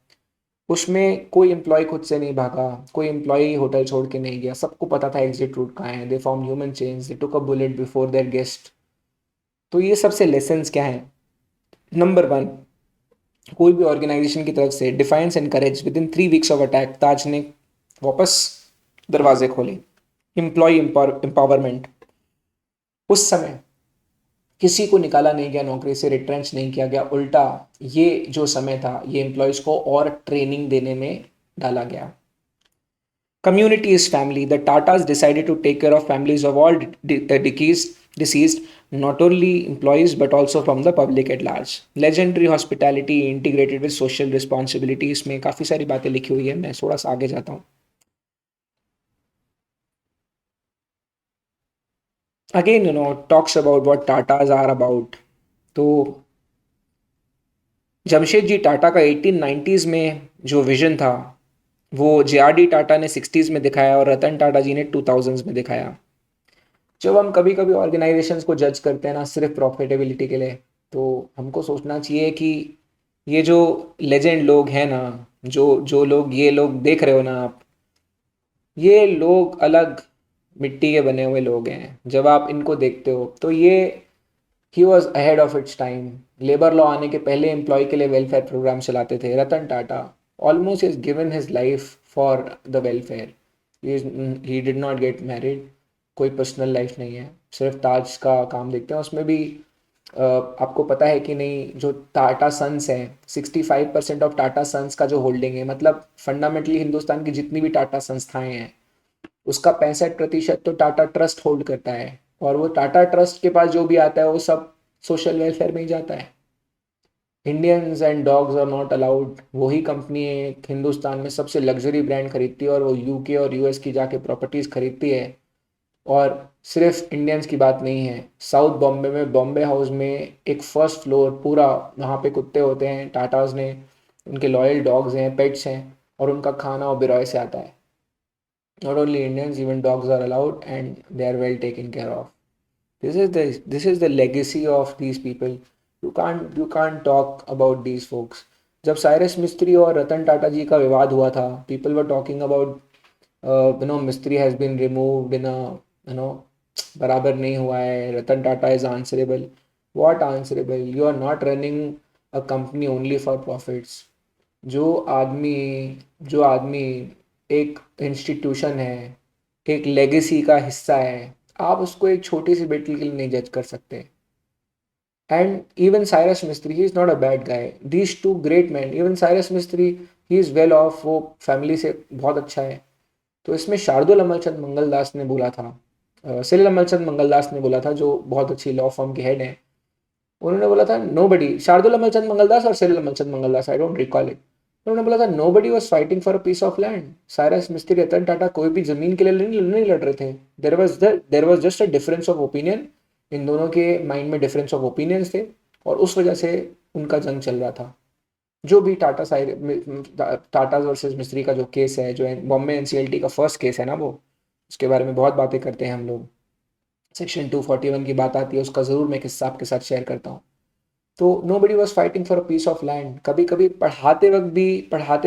उसमें कोई employ खुद से नहीं भागा, कोई एम्प्लॉय होटल छोड़ के नहीं गया, सबको पता था एग्जिट रूट कहाँ है। They found human change, they took a bullet before there guest. तो ये सबसे लेसन्स क्या हैं? नंबर वन, कोई भी ऑर्गेनाइजेशन की तरफ से defiance and courage. Within 3 weeks of attack Taj ने वापस दरवाजे खोले। एम्प्लॉय एम्पावरमेंट, उस समय किसी को निकाला नहीं गया नौकरी से, रिट्रेंच नहीं किया गया, उल्टा ये जो समय था ये एम्प्लॉयज़ को और ट्रेनिंग देने में डाला गया। Community is family. The Tatas decided to take care of families of all deceased, not only employees but also from the public at large. Legendary hospitality integrated with social responsibility. इसमें काफ़ी सारी बातें लिखी हुई है, मैं थोड़ा सा आगे जाता हूँ। Again, talks about what Tatas are about. तो जमशेद जी टाटा का 1890s में जो विजन था वो JRD टाटा ने 60s में दिखाया और रतन टाटा जी ने 2000s में दिखाया। जब हम कभी कभी ऑर्गेनाइजेशंस को जज करते हैं ना सिर्फ प्रॉफिटेबिलिटी के लिए, तो हमको सोचना चाहिए कि ये जो लेजेंड लोग हैं ना, जो जो लोग ये लोग देख रहे हो ना आप, ये लोग अलग मिट्टी के बने हुए लोग हैं। जब आप इनको देखते हो तो ये he was ahead of its time. Labour law आने के पहले एम्प्लॉय के लिए वेलफेयर प्रोग्राम चलाते थे। Ratan Tata almost is given his life for the welfare. He did not get married, कोई पर्सनल लाइफ नहीं है, सिर्फ ताज का काम देखते हैं। उसमें भी आपको पता है कि नहीं, जो टाटा सन्स हैं, 65% ऑफ टाटा सन्स का जो होल्डिंग है, मतलब फंडामेंटली हिंदुस्तान की जितनी भी टाटा संस्थाएं हैं उसका 65% तो टाटा ट्रस्ट होल्ड करता है, और वो टाटा ट्रस्ट के पास जो भी आता है वो सब सोशल वेलफेयर में ही जाता है। Indians and dogs are not allowed, वही कंपनी है हिंदुस्तान में सबसे लग्जरी ब्रांड खरीदती है और वो यूके और यूएस की जाके प्रॉपर्टीज़ खरीदती है। और सिर्फ इंडियंस की बात नहीं है, साउथ बॉम्बे में बॉम्बे हाउस में एक फर्स्ट फ्लोर पूरा, वहाँ पे कुत्ते होते हैं टाटाज ने, उनके लॉयल डॉग्स हैं, पेट्स हैं, और उनका खाना ओबेरॉय से आता है। Not only Indians, even dogs are allowed and they are well taken care of. This is the legacy of these people. You can't talk about these folks. जब साइरस मिस्त्री और रतन टाटा जी का विवाद हुआ था, people were talking about मिस्त्री has been removed in a, you know बराबर नहीं हुआ है, Ratan Tata is answerable. What answerable? You are not running a company only for profits. जो आदमी जो आदमी एक इंस्टीट्यूशन है, एक लेगेसी का हिस्सा है, आप उसको एक छोटी सी बेटी के लिए नहीं जज कर सकते। एंड इवन साइरस मिस्त्री, he is not a bad guy, these two great man. Even Cyrus मिस्त्री, ही इज वेल ऑफ, वो फैमिली से बहुत अच्छा है। तो इसमें शार्दुल अमलचंद मंगलदास ने बोला था, सलिल अमलचंद मंगलदास ने बोला था, जो बहुत अच्छी लॉ फर्म के हेड हैं। उन्होंने बोला था नो बडी, शार्दुल अमलचंद मंगलदास और Cyril Amalchand Mangaldas, I don't recall it. उन्होंने बोला था nobody was fighting for a piece of land. Cyrus Mistry, Ratan Tata कोई भी जमीन के लिए नहीं लड़ रहे थे। There was just a difference of opinion. इन दोनों के माइंड में डिफरेंस ऑफ ओपिनियंस थे, और उस वजह से उनका जंग चल रहा था। जो भी टाटा वर्सेस मिस्त्री का जो केस है, जो बॉम्बे एनसीएलटी का फर्स्ट केस है ना, वो उसके बारे में बहुत बातें करते हैं हम लोग। सेक्शन 241 की बात आती है, उसका ज़रूर मैं किस्सा आपके साथ शेयर करता हूँ। तो nobody was fighting for a piece of land. कभी कभी पढ़ाते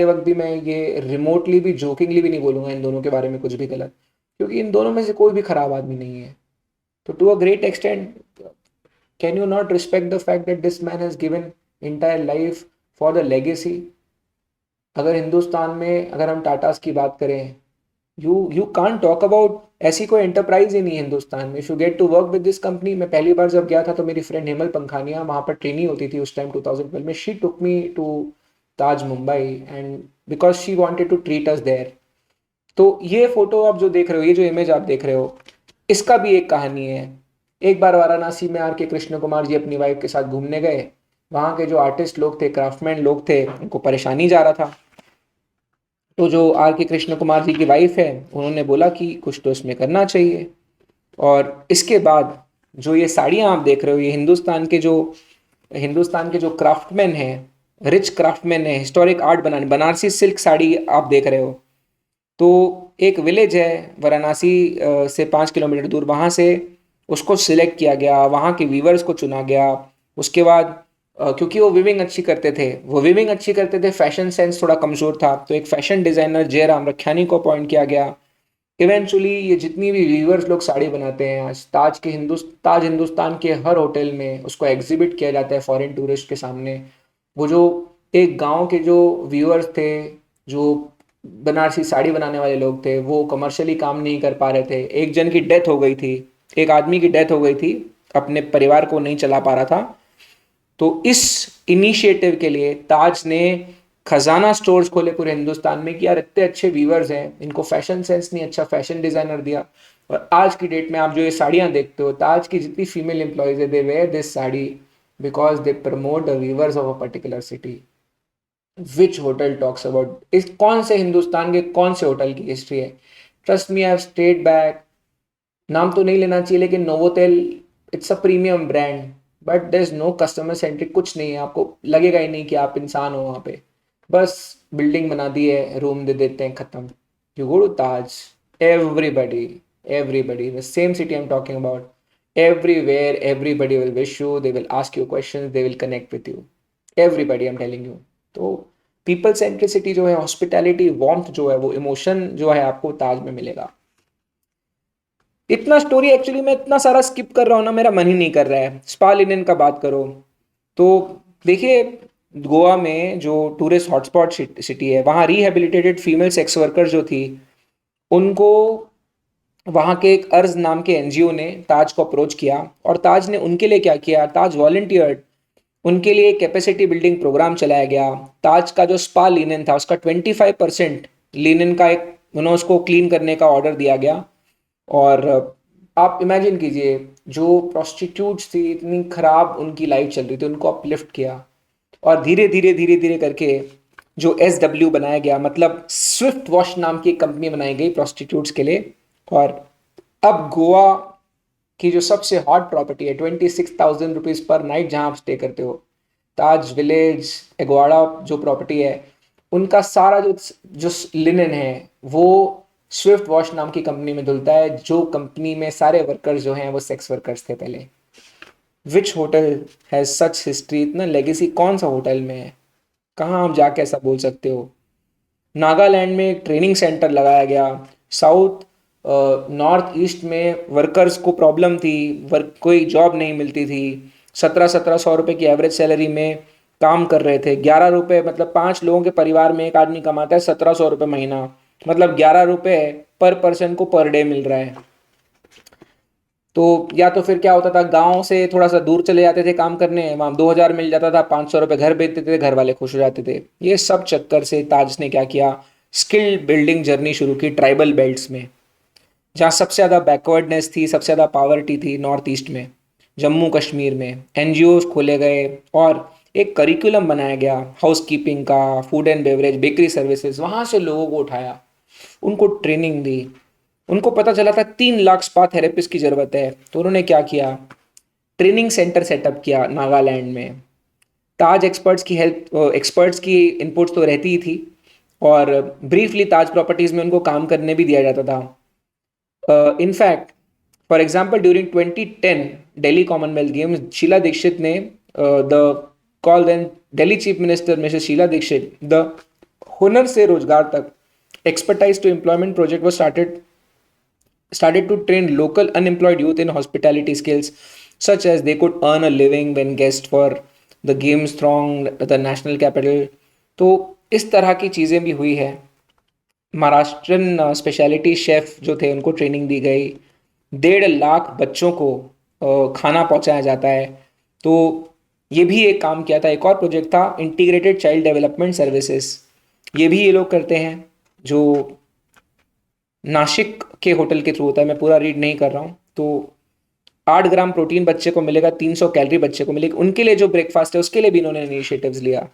वक्त भी मैं ये रिमोटली भी, जोकिंगली भी नहीं बोलूँगा इन दोनों के बारे में कुछ भी गलत, क्योंकि इन दोनों में से कोई भी खराब आदमी नहीं है। तो to a great extent, can you not respect the fact that this man has given entire life for the legacy? अगर हिंदुस्तान में, अगर हम टाटास की बात करें, यू कांट टॉक अबाउट, ऐसी कोई एंटरप्राइज ही नहीं है हिंदुस्तान में। If you get to work with this company, मैं पहली बार जब गया था तो मेरी फ्रेंड हेमल पंखानिया वहाँ पर ट्रेनी होती थी उस टाइम 2012 में, she took me to Taj Mumbai, and because she wanted to treat us there. तो ये फोटो आप जो देख रहे हो, ये जो इमेज आप देख रहे हो, इसका भी एक कहानी है। एक बार वाराणसी में आर के कृष्ण कुमार जी अपनी वाइफ के साथ घूमने गए। वहाँ के जो आर्टिस्ट लोग थे, क्राफ्टमैन लोग थे, उनको परेशानी जा रहा था। तो जो आर के कृष्ण कुमार जी की वाइफ है, उन्होंने बोला कि कुछ तो इसमें करना चाहिए। और इसके बाद जो ये साड़ियाँ आप देख रहे हो, ये हिंदुस्तान के जो क्राफ्टमैन हैं, रिच क्राफ्टमैन है, हिस्टोरिक आर्ट बनाने, बनारसी सिल्क साड़ी आप देख रहे हो। तो एक विलेज है वाराणसी से 5 किलोमीटर दूर, वहाँ से उसको सिलेक्ट किया गया, वहाँ के वीवर्स को चुना गया। उसके बाद क्योंकि वो विविंग अच्छी करते थे, फैशन सेंस थोड़ा कमज़ोर था, तो एक फैशन डिज़ाइनर जयराम रख्यानी को अपॉइंट किया गया। इवेंचुअली ये जितनी भी वीवर्स लोग साड़ी बनाते हैं आज, ताज हिंदुस्तान के हर होटल में उसको एग्जिबिट किया जाता है फॉरेन टूरिस्ट के सामने। वो जो एक गांव के जो व्यूअर्स थे, जो बनारसी साड़ी बनाने वाले लोग थे, वो कमर्शियली काम नहीं कर पा रहे थे। एक जन की डेथ हो गई थी, एक आदमी की डेथ हो गई थी, अपने परिवार को नहीं चला पा रहा था। तो इस इनिशिएटिव के लिए ताज ने खजाना स्टोर्स खोले पूरे हिंदुस्तान में कि यार इतने अच्छे वीवर्स हैं, इनको फैशन सेंस नहीं, अच्छा फैशन डिजाइनर दिया। और आज की डेट में आप जो ये साड़ियाँ देखते हो, ताज की जितनी फीमेल एम्प्लॉयज है, they wear this sari because they promote the weavers of a particular city. Which hotel talks about, इस कौन से हिंदुस्तान के कौन से होटल की हिस्ट्री है? Trust me, I have stayed back, नाम तो नहीं लेना चाहिए लेकिन Novotel, it's a premium brand, but there is no customer centric, कुछ नहीं है, आपको लगेगा ही नहीं कि आप इंसान हो वहाँ पे। बस बिल्डिंग बना दी है, रूम दे देते हैं, खत्म। You go to Taj, everybody, everybody, the same city I am talking about, everywhere everybody will wish you, they will ask you questions, they will connect with you, everybody, I am telling you. तो people centricity जो है, hospitality, warmth जो है, वो emotion जो है आपको ताज में मिलेगा। इतना स्टोरी एक्चुअली मैं इतना सारा स्किप कर रहा हूँ ना, मेरा मन ही नहीं कर रहा है। स्पा लिनन का बात करो तो देखिए, गोवा में जो टूरिस्ट हॉटस्पॉट सिटी है, वहाँ रिहेबिलिटेटेड फीमेल सेक्स वर्कर जो थी, उनको वहाँ के एक अर्ज नाम के एनजीओ ने ताज को अप्रोच किया, और ताज ने उनके लिए क्या किया, ताज वॉलंटियर्ड, उनके लिए कैपेसिटी बिल्डिंग प्रोग्राम चलाया गया। ताज का जो स्पा लिनन था, उसका 25% लिनन का एक, उन्होंने उसको क्लीन करने का ऑर्डर दिया गया। और आप इमेजिन कीजिए, जो प्रोस्टिट्यूट्स थी, इतनी खराब उनकी लाइफ चल रही थी, उनको अपलिफ्ट किया। और धीरे धीरे धीरे धीरे करके जो SW बनाया गया, मतलब स्विफ्ट वॉश नाम की एक कंपनी बनाई गई प्रोस्टिट्यूट्स के लिए। और अब गोवा की जो सबसे हॉट प्रॉपर्टी है, 26,000 रुपीज़ पर नाइट जहाँ आप स्टे करते हो, ताज विलेज एगवाड़ा जो प्रॉपर्टी है, उनका सारा जो लिनन है, वो स्विफ्ट वॉश नाम की कंपनी में धुलता है, जो कंपनी में सारे वर्कर्स जो हैं वो सेक्स वर्कर्स थे पहले। विच होटल हैज सच हिस्ट्री, इतना लेगेसी कौन सा होटल में है? कहाँ आप जाके ऐसा बोल सकते हो? नागालैंड में एक ट्रेनिंग सेंटर लगाया गया, साउथ नॉर्थ ईस्ट में वर्कर्स को प्रॉब्लम थी, वर्क कोई जॉब नहीं मिलती थी, 1700-1700 रुपये की एवरेज सैलरी में काम कर रहे थे। 11 रुपये, मतलब 5 लोगों के परिवार में एक आदमी कमाता है 1700 रुपये महीना, मतलब 11 रुपये पर पर्सन को पर डे मिल रहा है। तो या तो फिर क्या होता था, गांव से थोड़ा सा दूर चले जाते थे काम करने, वहाँ 2000 मिल जाता था, 500 रुपये घर भेज देते थे, घर वाले खुश हो जाते थे। ये सब चक्कर से ताज ने क्या किया, स्किल बिल्डिंग जर्नी शुरू की ट्राइबल बेल्ट्स में, जहाँ सबसे ज़्यादा बैकवर्डनेस थी, सबसे ज़्यादा पावर्टी थी नॉर्थ ईस्ट में, जम्मू कश्मीर में। एनजीओ खोले गए और एक करिकुलम बनाया गया हाउस कीपिंग का, food and beverage, bakery services. वहाँ से लोगों को उठाया, उनको ट्रेनिंग दी। उनको पता चला था 3 लाख स्पा थेरेपिस्ट की ज़रूरत है, तो उन्होंने क्या किया, ट्रेनिंग सेंटर सेटअप किया नागालैंड में। ताज एक्सपर्ट्स की इनपुट्स तो रहती ही थी, और ब्रीफली ताज प्रॉपर्टीज़ में उनको काम करने भी दिया जाता था। In fact, for example, during 2010 Delhi Commonwealth Games, Sheila Dikshit ने the call then Delhi chief minister Mrs Sheila Dikshit the Hunar se Rozgar tak expertise to employment project was started to train local unemployed youth in hospitality skills, such as they could earn a living when guests for the games thronged the national capital. तो इस तरह की चीज़ें भी हुई है। Maharashtrian speciality chef जो थे उनको ट्रेनिंग दी गई। 1.5 लाख बच्चों को खाना पहुंचाया जाता है। तो ये भी एक काम किया था। एक और प्रोजेक्ट था इंटीग्रेटेड चाइल्ड डेवलपमेंट सर्विसेज, ये भी ये लोग करते हैं, जो नासिक के होटल के थ्रू होता है। मैं पूरा रीड नहीं कर रहा हूँ। तो 8 ग्राम प्रोटीन बच्चे को मिलेगा, 300 कैलोरी बच्चे को मिलेगी। उनके लिए जो ब्रेकफास्ट है उसके लिए भी इन्होंने इनिशिएटिव्स लिया।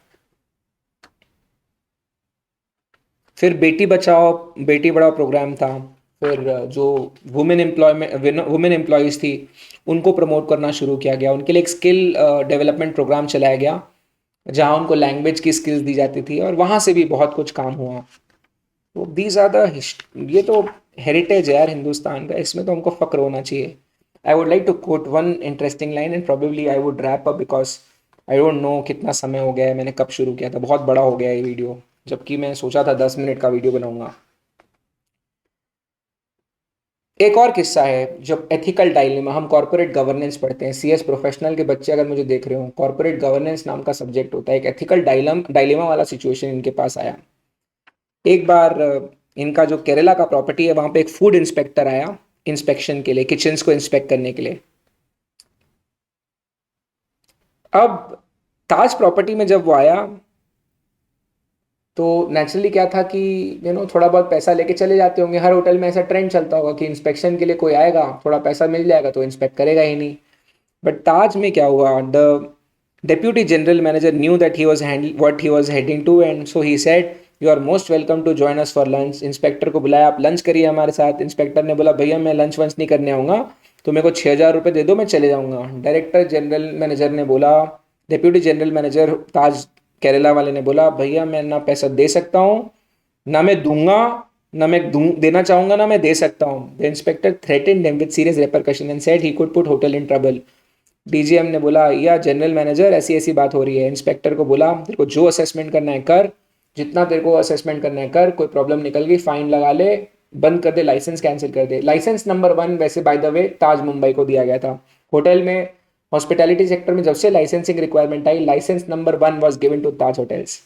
फिर बेटी बचाओ बेटी पढ़ाओ प्रोग्राम था। फिर जो वुमेन एम्प्लॉयज़ थी उनको प्रमोट करना शुरू किया गया। उनके लिए एक स्किल डेवलपमेंट प्रोग्राम चलाया गया, जहाँ उनको लैंग्वेज की स्किल्स दी जाती थी, और वहाँ से भी बहुत कुछ काम हुआ। तो दीज आर द, ये तो हेरिटेज है यार हिंदुस्तान का, इसमें तो हमको फ़क्र होना चाहिए। I would like to quote one interesting line and probably I would wrap up, because I don't know कितना समय हो गया है, मैंने कब शुरू किया था। बहुत बड़ा हो गया ये वीडियो, जबकि मैं सोचा था 10 मिनट का वीडियो बनाऊंगा। एक और किस्सा है, जब एथिकल डायलेमा, हम कॉर्पोरेट गवर्नेंस पढ़ते हैं, सीएस प्रोफेशनल के बच्चे अगर मुझे देख रहे हो, कॉर्पोरेट गवर्नेंस नाम का सब्जेक्ट होता है। एक एथिकल डायलेमा वाला सिचुएशन इनके पास आया। एक बार इनका जो केरला का प्रॉपर्टी है वहाँ पे एक फूड इंस्पेक्टर आया इंस्पेक्शन के लिए, किचन्स को इंस्पेक्ट करने के लिए। अब ताज प्रॉपर्टी में जब वो आया तो नेचुरली क्या था कि थोड़ा बहुत पैसा लेके चले जाते होंगे। हर होटल में ऐसा ट्रेंड चलता होगा कि इंस्पेक्शन के लिए कोई आएगा, थोड़ा पैसा मिल जाएगा तो इंस्पेक्ट करेगा ही नहीं। बट ताज में क्या हुआ, the deputy general manager knew that he was handle what he was heading to, and so he said you are most welcome to join us for lunch. Inspector को बुलाया, आप लंच करिए हमारे साथ। इंस्पेक्टर ने बोला, भैया मैं लंच वंच नहीं करने आऊँगा, तो मेरे को 6,000 रुपये दे दो, मैं चले जाऊँगा। डायरेक्टर जनरल मैनेजर ने बोला, डेप्यूटी जनरल मैनेजर ताज केरला वाले ने बोला, भैया मैं ना पैसा दे सकता हूँ, ना मैं दूंगा, ना मैं देना चाहूँगा, ना मैं दे सकता हूँ। The inspector threatened him with serious repercussion and said he could put hotel in trouble. DGM ने बोला, या जनरल मैनेजर ऐसी ऐसी बात हो रही है। इंस्पेक्टर को बोला, तेरे को जो असेसमेंट करना है कर, जितना तेरे को असेसमेंट करना है कर, कोई प्रॉब्लम निकल गई फाइन लगा ले, बंद कर दे, लाइसेंस कैंसिल कर दे। लाइसेंस नंबर 1 वैसे बाय द वे ताज मुंबई को दिया गया था। होटल में हॉस्पिटैलिटी सेक्टर में जब से लाइसेंसिंग रिक्वायरमेंट आई, licence number 1 was given to Taj hotels.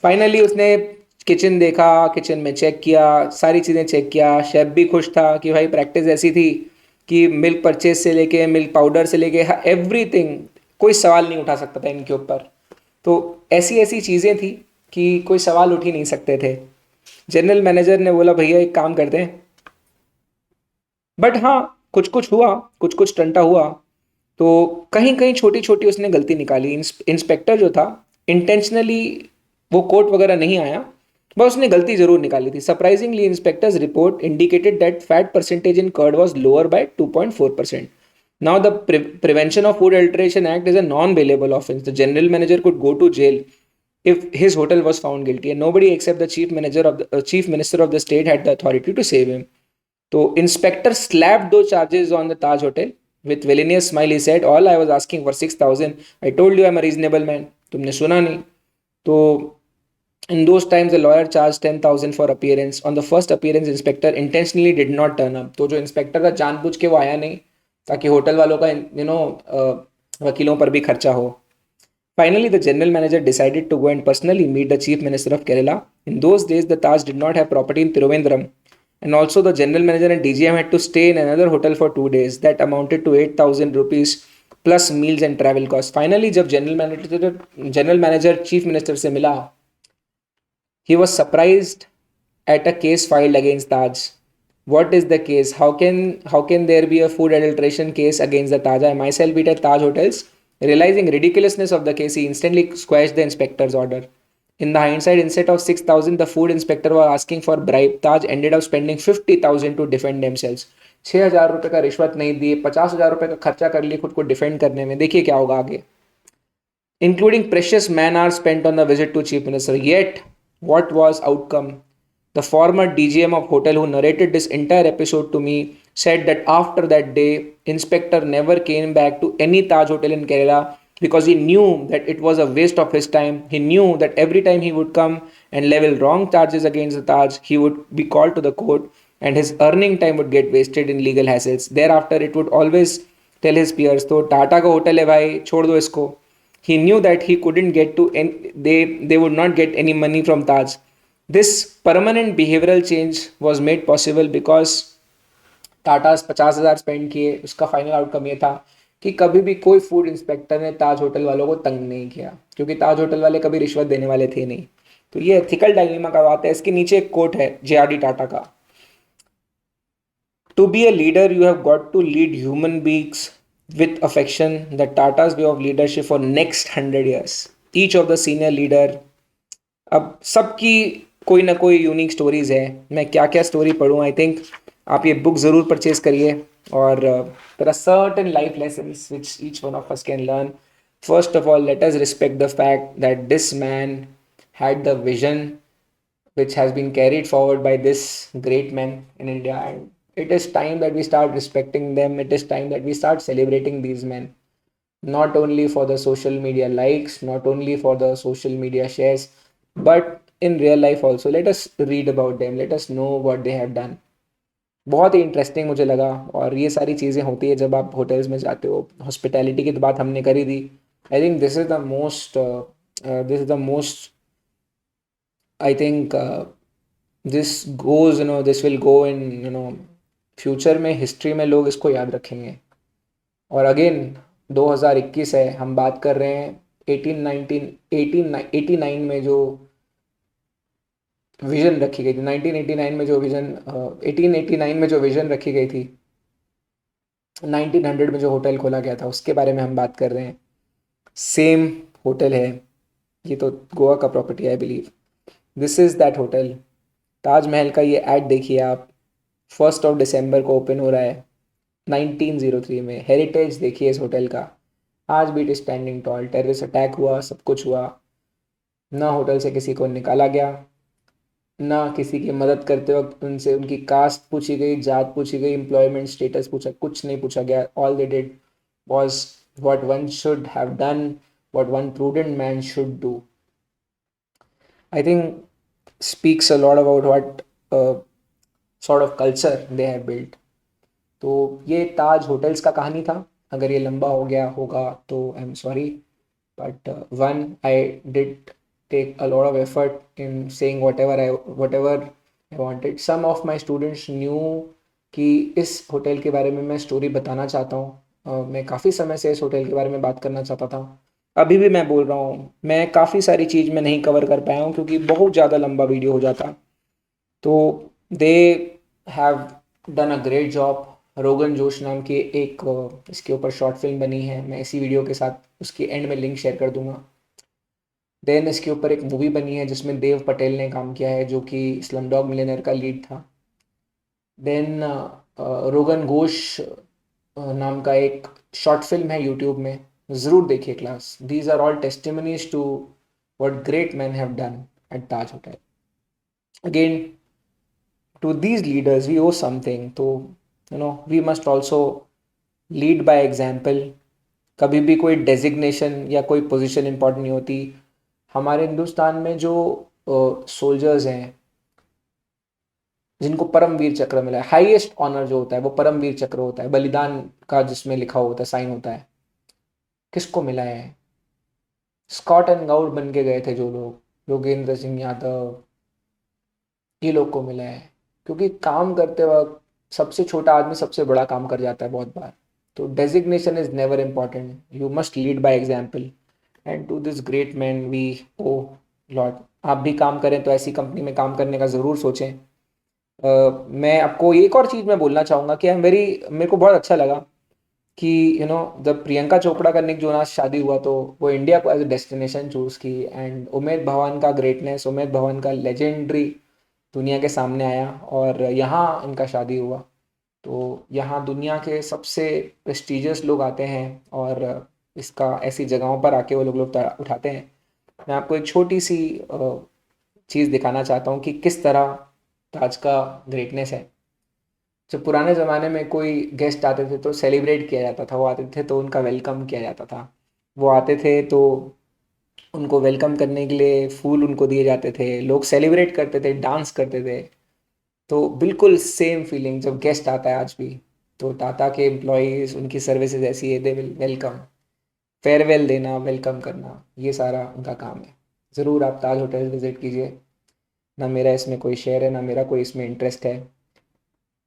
Finally उसने किचन देखा, किचन में चेक किया, सारी चीज़ें चेक किया। शेफ भी खुश था कि भाई प्रैक्टिस ऐसी थी कि मिल्क परचेज से लेके मिल्क पाउडर से लेके एवरीथिंग, कोई सवाल नहीं उठा सकता था इनके ऊपर। तो ऐसी ऐसी चीज़ें थी कि कोई सवाल उठ ही नहीं सकते थे। जनरल मैनेजर ने बोला, भैया एक काम करते हैं। बट हाँ, कुछ कुछ हुआ, कुछ कुछ टंटा हुआ। तो कहीं कहीं छोटी छोटी उसने गलती निकाली। इंस्पेक्टर जो था इंटेंशनली वो कोर्ट वगैरह नहीं आया, बस उसने गलती जरूर निकाली थी। Surprisingly inspector's report indicated that fat percentage in curd was lower by 2.4%. Now the Prevention of Food Adulteration Act is a non-bailable offense. The general manager could go to jail if his hotel was found guilty, and nobody except the chief minister of the state had the authority to save him. So inspector slapped those charges on the Taj Hotel. With villainous smile he said, all I was asking for 6,000. I told you I'm a reasonable man. तुमने सुना नहीं। तो In those times, the lawyer charged 10,000 for appearance. On the first appearance, inspector intentionally did not turn up. तो जो inspector था जानबूझ के वो आया नहीं ताकि होटल वालों का वकीलों पर भी खर्चा हो. Finally, the general manager decided to go and personally meet the chief minister of Kerala. In those days, the Taj did not have property in Tiruvendram. And also, the general manager and DGM had to stay in another hotel for 2 days. That amounted to 8,000 rupees plus meals and travel costs. Finally, जब general manager chief minister से मिला, he was surprised at a case filed against Taj. What is the case? How can there be a food adulteration case against the Taj? I myself eat at Taj hotels. Realizing ridiculousness of the case, he instantly squashed the inspector's order. In the hindsight, instead of 6,000, the food inspector was asking for bribe. Taj ended up spending 50,000 to defend themselves. 6,000 रुपये का रिश्वत नहीं दिए, 50,000 रुपये का खर्चा कर लिए खुद को डिफेंड करने में. देखिए क्या होगा आगे. Including precious man hours spent on the visit to chief minister. Yet, what was outcome? The former DGM of hotel who narrated this entire episode to me said that after that day, inspector never came back to any Taj hotel in Kerala because he knew that it was a waste of his time. He knew that every time he would come and level wrong charges against the Taj, he would be called to the court and his earning time would get wasted in legal hassles. Thereafter, it would always tell his peers, तो टाटा का hotel है भाई, छोड़ दो इसको. He knew that he couldn't get to any, they would not get any money from Taj. This permanent behavioral change was made possible because Tata 50,000 spend किए. उसका final outcome ये था कि कभी भी कोई फूड इंस्पेक्टर ने ताज होटल वालों को तंग नहीं किया क्योंकि ताज होटल वाले कभी रिश्वत देने वाले थे नहीं. तो ये एथिकल डायलेमा का बात है. इसके नीचे एक कोट है JRD टाटा का. To be a leader, you have got to lead human beings with affection. The Tata's way of leadership for next 100 years. Each of the senior leader, अब सबकी कोई ना कोई यूनिक स्टोरीज है. मैं क्या क्या स्टोरी पढ़ूँ, आई थिंक आप ये बुक ज़रूर परचेज करिए. और there are certain life lessons which each one of us can learn. First of all, let us respect the fact that this man had the vision which has been carried forward by this great men in India. And it is time that we start respecting them. It is time that we start celebrating these men, not only for the social media likes, not only for the social media shares, but in real life also. Let us read about them. Let us know what they have done. बहुत ही interesting मुझे लगा. और ये सारी चीज़ें होती है जब आप होटल्स में जाते हो. हॉस्पिटैलिटी की तो बात हमने करी थी. I think this is the most I think this will go in future में हिस्ट्री में लोग इसको याद रखेंगे. और अगेन 2021 है, हम बात कर रहे हैं 1889 में जो विजन रखी गई थी. 1989 में जो विजन 1889 में जो विजन रखी गई थी, 1900 में जो होटल खोला गया था, उसके बारे में हम बात कर रहे हैं. सेम होटल है. ये तो गोवा का property I believe. This is that hotel. Taj Mahal का ये ऐड देखिए आप. 1 दिसंबर को ओपन हो रहा है 1903 में. हेरिटेज देखिए इस होटल का. आज भी it is standing tall. Terrorist attack हुआ, सब कुछ हुआ, ना होटल से किसी को निकाला गया, ना किसी की मदद करते वक्त उनसे उनकी कास्ट पूछी गई, जात पूछी गई, एम्प्लॉयमेंट स्टेटस पूछा, कुछ नहीं पूछा गया. All they did was what one should have done, what one prudent man should do. I think speaks a lot about what sort of culture they have built. तो ये ताज होटल्स का कहानी था. अगर ये लंबा हो गया होगा तो I am sorry, but one I did take a lot of effort in saying whatever I wanted. Some of my students knew कि इस होटल के बारे में मैं स्टोरी बताना चाहता हूँ. मैं काफ़ी समय से इस होटल के बारे में बात करना चाहता था. अभी भी मैं बोल रहा हूँ. मैं काफ़ी सारी चीज़ मैं नहीं कवर कर पाया हूँ क्योंकि बहुत ज़्यादा लंबा वीडियो हो जाता. तो they have done a great job. Rogan josh नाम की एक इसके ऊपर शॉर्ट फिल्म बनी है. मैं इसी वीडियो के साथ उसकी एंड में लिंक शेयर कर दूंगा. देन इसके ऊपर एक मूवी बनी है जिसमें देव पटेल ने काम किया है जो कि स्लमडॉग मिलियनेयर का लीड था. देन रोगन घोष नाम का एक शॉर्ट फिल्म है यूट्यूब में, ज़रूर देखिए class. These are all testimonies to what great man have done at Taj hotel. Again to these leaders we owe something. तो we must also lead by example. कभी भी कोई डेजिग्नेशन या कोई पोजीशन इंपॉर्टेंट नहीं होती. हमारे हिंदुस्तान में जो सोल्जर्स हैं जिनको परमवीर चक्र मिला है। हाईएस्ट ऑनर जो होता है वो परमवीर चक्र होता है, बलिदान का जिसमें लिखा होता है, साइन होता है। किसको मिला है? स्कॉट एंड गाउड बन के गए थे जो लोग, योगेंद्र सिंह यादव, ये लोग को मिला है। क्योंकि काम करते वक्त सबसे छोटा आदमी सबसे बड़ा काम कर जाता है बहुत बार। तो designation is never important, you must lead by example. And to this great man we owe lot. आप भी काम करें तो ऐसी कंपनी में काम करने का ज़रूर सोचें। मैं आपको एक और चीज़ मैं बोलना चाहूँगा कि मेरे को बहुत अच्छा लगा कि जब प्रियंका चोपड़ा का निक जोनास शादी हुआ तो वो इंडिया को एज ए डेस्टिनेशन चूज़ की। एंड उमेद भवन का ग्रेटनेस, उमेद भवन का लेजेंडरी दुनिया के सामने आया और यहाँ इनका शादी हुआ। तो यहाँ दुनिया के सबसे प्रेस्टिजियस लोग आते हैं और इसका ऐसी जगहों पर आके वो लोग उठाते हैं। मैं आपको एक छोटी सी चीज़ दिखाना चाहता हूँ कि किस तरह ताज का ग्रेटनेस है। जब पुराने ज़माने में कोई गेस्ट आते थे तो सेलिब्रेट किया जाता था, वो आते थे तो उनका वेलकम किया जाता था। वो आते थे तो उनको वेलकम करने के लिए फूल उनको दिए जाते थे, लोग सेलिब्रेट करते थे, डांस करते थे। तो बिल्कुल सेम फीलिंग जब गेस्ट आता है आज भी। तो टाटा के एम्प्लॉयज़, उनकी सर्विसेज ऐसी है, दे विल वेलकम, फेयरवेल देना, वेलकम करना, ये सारा उनका काम है। ज़रूर आप ताज होटल विज़िट कीजिए। ना मेरा इसमें कोई शेयर है, ना मेरा कोई इसमें इंटरेस्ट है,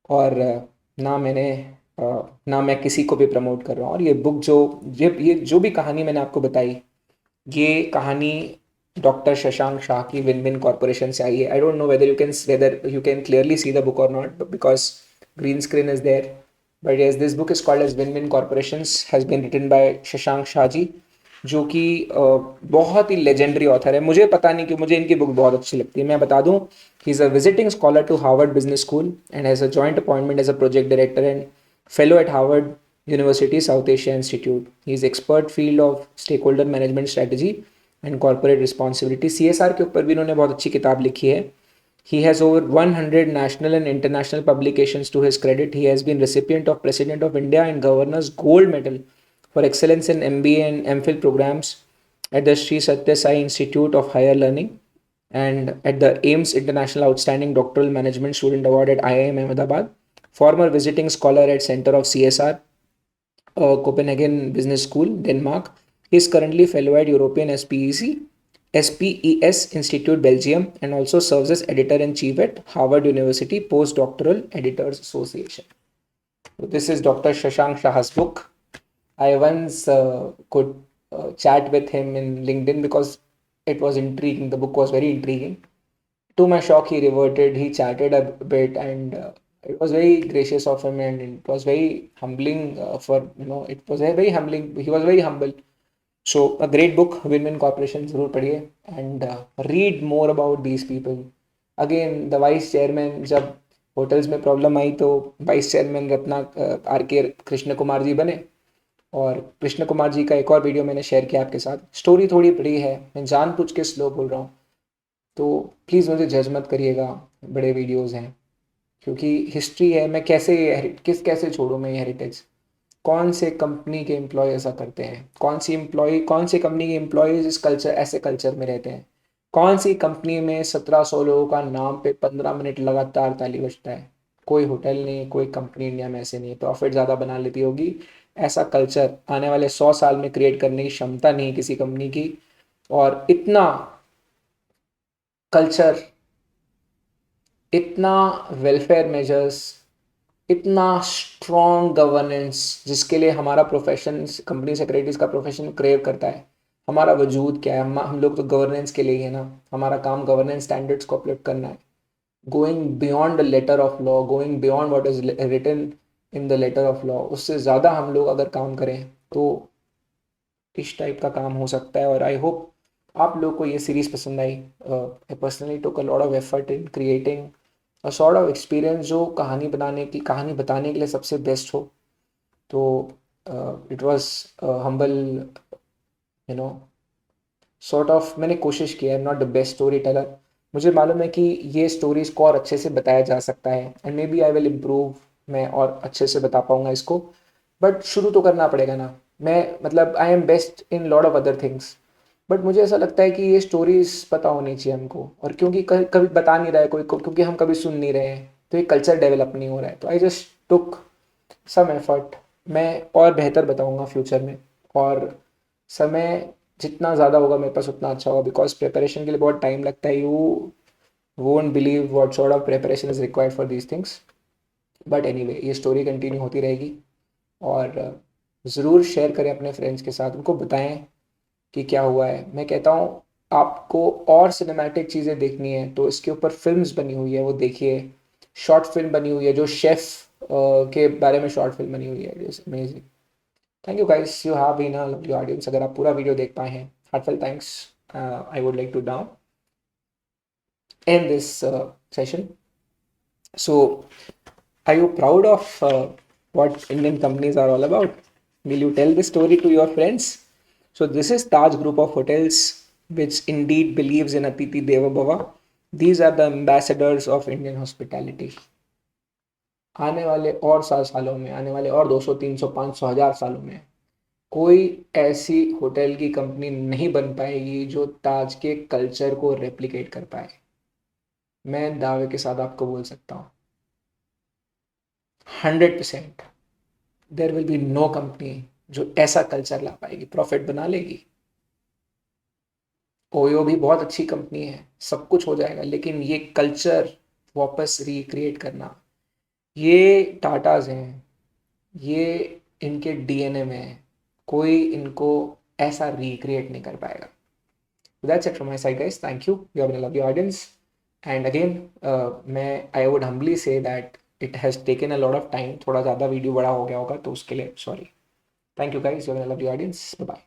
और ना मैंने ना मैं किसी को भी प्रमोट कर रहा हूँ। और ये बुक ये जो भी कहानी मैंने आपको बताई, ये कहानी डॉक्टर शशांक शाह की विन विन कॉरपोरेशन से आई है। I don't know whether you can clearly see the book और not because green screen is there, but yes this book is called as win win corporation, has been written by Shashank Shah ji, जो कि बहुत ही legendary author है। मुझे पता नहीं कि मुझे इनकी बुक बहुत अच्छी लगती है। मैं बता दूं, he is a visiting scholar to Harvard Business School and has a joint appointment as a project director and fellow at Harvard University South Asia Institute. He is expert field of stakeholder management strategy and corporate responsibility. CSR के ऊपर भी इन्होंने बहुत अच्छी किताब लिखी है। He has over 100 national and international publications to his credit. He has been recipient of President of India and Governor's Gold Medal for excellence in MBA and MPhil programs at the Sri Satya Sai Institute of Higher Learning and at the AIMS International Outstanding Doctoral Management Student Award at IIM Ahmedabad. Former visiting scholar at Center of CSR, Copenhagen Business School, Denmark. He is currently fellow at European SPES Institute, Belgium, and also serves as editor-in-chief at Harvard University Postdoctoral Editors Association. So this is Dr. Shashank Shah's book. I once could chat with him in LinkedIn because it was intriguing. The book was very intriguing. To my shock, he reverted, he chatted a bit, and it was very gracious of him, and it was very humbling it was a very humbling, he was very humble. So a great book, Win Win Corporation, जरूर पढ़िए and read more about these people. Again, the vice chairman, जब hotels में problem आई तो vice chairman Ratna RK Krishna Kumar ji बने। और कृष्ण कुमार जी का एक और वीडियो मैंने शेयर किया आपके साथ। स्टोरी थोड़ी बड़ी है, मैं जानबूझ के स्लो बोल रहा हूँ, तो प्लीज़ मुझे जज मत करिएगा, बड़े वीडियोस हैं। क्योंकि हिस्ट्री है, मैं कैसे छोड़ूँ मैं ये हेरिटेज। कौन से कंपनी के एम्प्लॉय ऐसा करते हैं? कौन सी कंपनी के एम्प्लॉयज़ इस कल्चर, ऐसे कल्चर में रहते हैं? कौन सी कंपनी में 1700 लोगों का नाम पे 15 मिनट लगातार ताली बजता है? कोई होटल नहीं, कोई कंपनी इंडिया में ऐसे नहीं है। प्रॉफिट ज़्यादा बना लेती होगी। ऐसा कल्चर आने वाले 100 साल में क्रिएट करने की क्षमता नहीं है किसी कंपनी की। और इतना कल्चर, इतना वेलफेयर मेजर्स, इतना स्ट्रॉन्ग गवर्नेंस, जिसके लिए हमारा प्रोफेशन, कंपनी सेक्रेटरीज का प्रोफेशन क्रेव करता है। हमारा वजूद क्या है? हम लोग तो गवर्नेंस के लिए ही है ना। हमारा काम गवर्नेंस स्टैंडर्ड्स को अपलिफ्ट करना है, going beyond the letter of law, going beyond what is written in the letter of law. उससे ज़्यादा हम लोग अगर काम करें तो इस टाइप का काम हो सकता है। और आई होप आप लोग को ये सीरीज़ पसंद आई। I personally took a lot of effort in creating a sort of experience जो कहानी बताने के लिए सबसे बेस्ट हो। तो it was humble, you know sort of, मैंने कोशिश की है। Not the best story teller, मुझे मालूम है कि ये स्टोरीज को और अच्छे से बताया जा सकता है and maybe I will improve, मैं और अच्छे से बता पाऊंगा इसको। बट शुरू तो करना पड़ेगा ना। मैं मतलब I am best in lot of other things, but मुझे ऐसा लगता है कि ये स्टोरीज पता होनी चाहिए हमको, और क्योंकि कभी बता नहीं रहा है कोई को, क्योंकि हम कभी सुन नहीं रहे हैं, तो ये कल्चर डेवलप नहीं हो रहा है। तो I just took some effort. मैं और बेहतर बताऊंगा फ्यूचर में, और समय जितना ज़्यादा होगा मेरे पास उतना अच्छा होगा, बिकॉज प्रिपरेशन के लिए बहुत टाइम लगता है। You won't believe what sort of preparation is required for these things. But anyway, ये स्टोरी कंटिन्यू होती रहेगी, और ज़रूर शेयर करें अपने फ्रेंड्स के साथ, उनको बताएं कि क्या हुआ है। मैं कहता हूँ, आपको और सिनेमैटिक चीज़ें देखनी है तो इसके ऊपर फिल्म्स बनी हुई है, वो देखिए। शॉर्ट फिल्म बनी हुई है, जो शेफ़ के बारे में शॉर्ट फिल्म बनी हुई है, it is amazing. Thank you guys, you have been a lovely audience. अगर आप पूरा वीडियो देख पाए हैं, heartfelt thanks. I would like to now end this session. So, are you proud of what Indian companies are all about? Will you tell this story to your friends? So, this is Taj Group of Hotels, which indeed believes in Atiti Deva Bhava. These are the ambassadors of Indian hospitality. आने वाले और 7 सालों में, आने वाले और 200, 300, 500, 1000 सालों में कोई ऐसी होटल की कंपनी नहीं बन पाएगी जो ताज के कल्चर को रेप्लिकेट कर पाए। मैं दावे के साथ आपको बोल सकता हूँ, 100%। There will be no company जो ऐसा कल्चर ला पाएगी, प्रॉफिट बना लेगी। ओयो भी बहुत अच्छी कंपनी है, सब कुछ हो जाएगा, लेकिन ये कल्चर वापस रिक्रिएट करना, ये टाटाज हैं, ये इनके डीएनए में है। कोई इनको ऐसा रिक्रिएट नहीं कर पाएगा। That's it from my side guys, thank you, you have been a lovely audience. And again, मैं I would humbly say that it has taken a lot of time, थोड़ा ज़्यादा वीडियो बड़ा हो गया होगा तो उसके लिए sorry. Thank you guys. You're a lovely audience. Bye bye.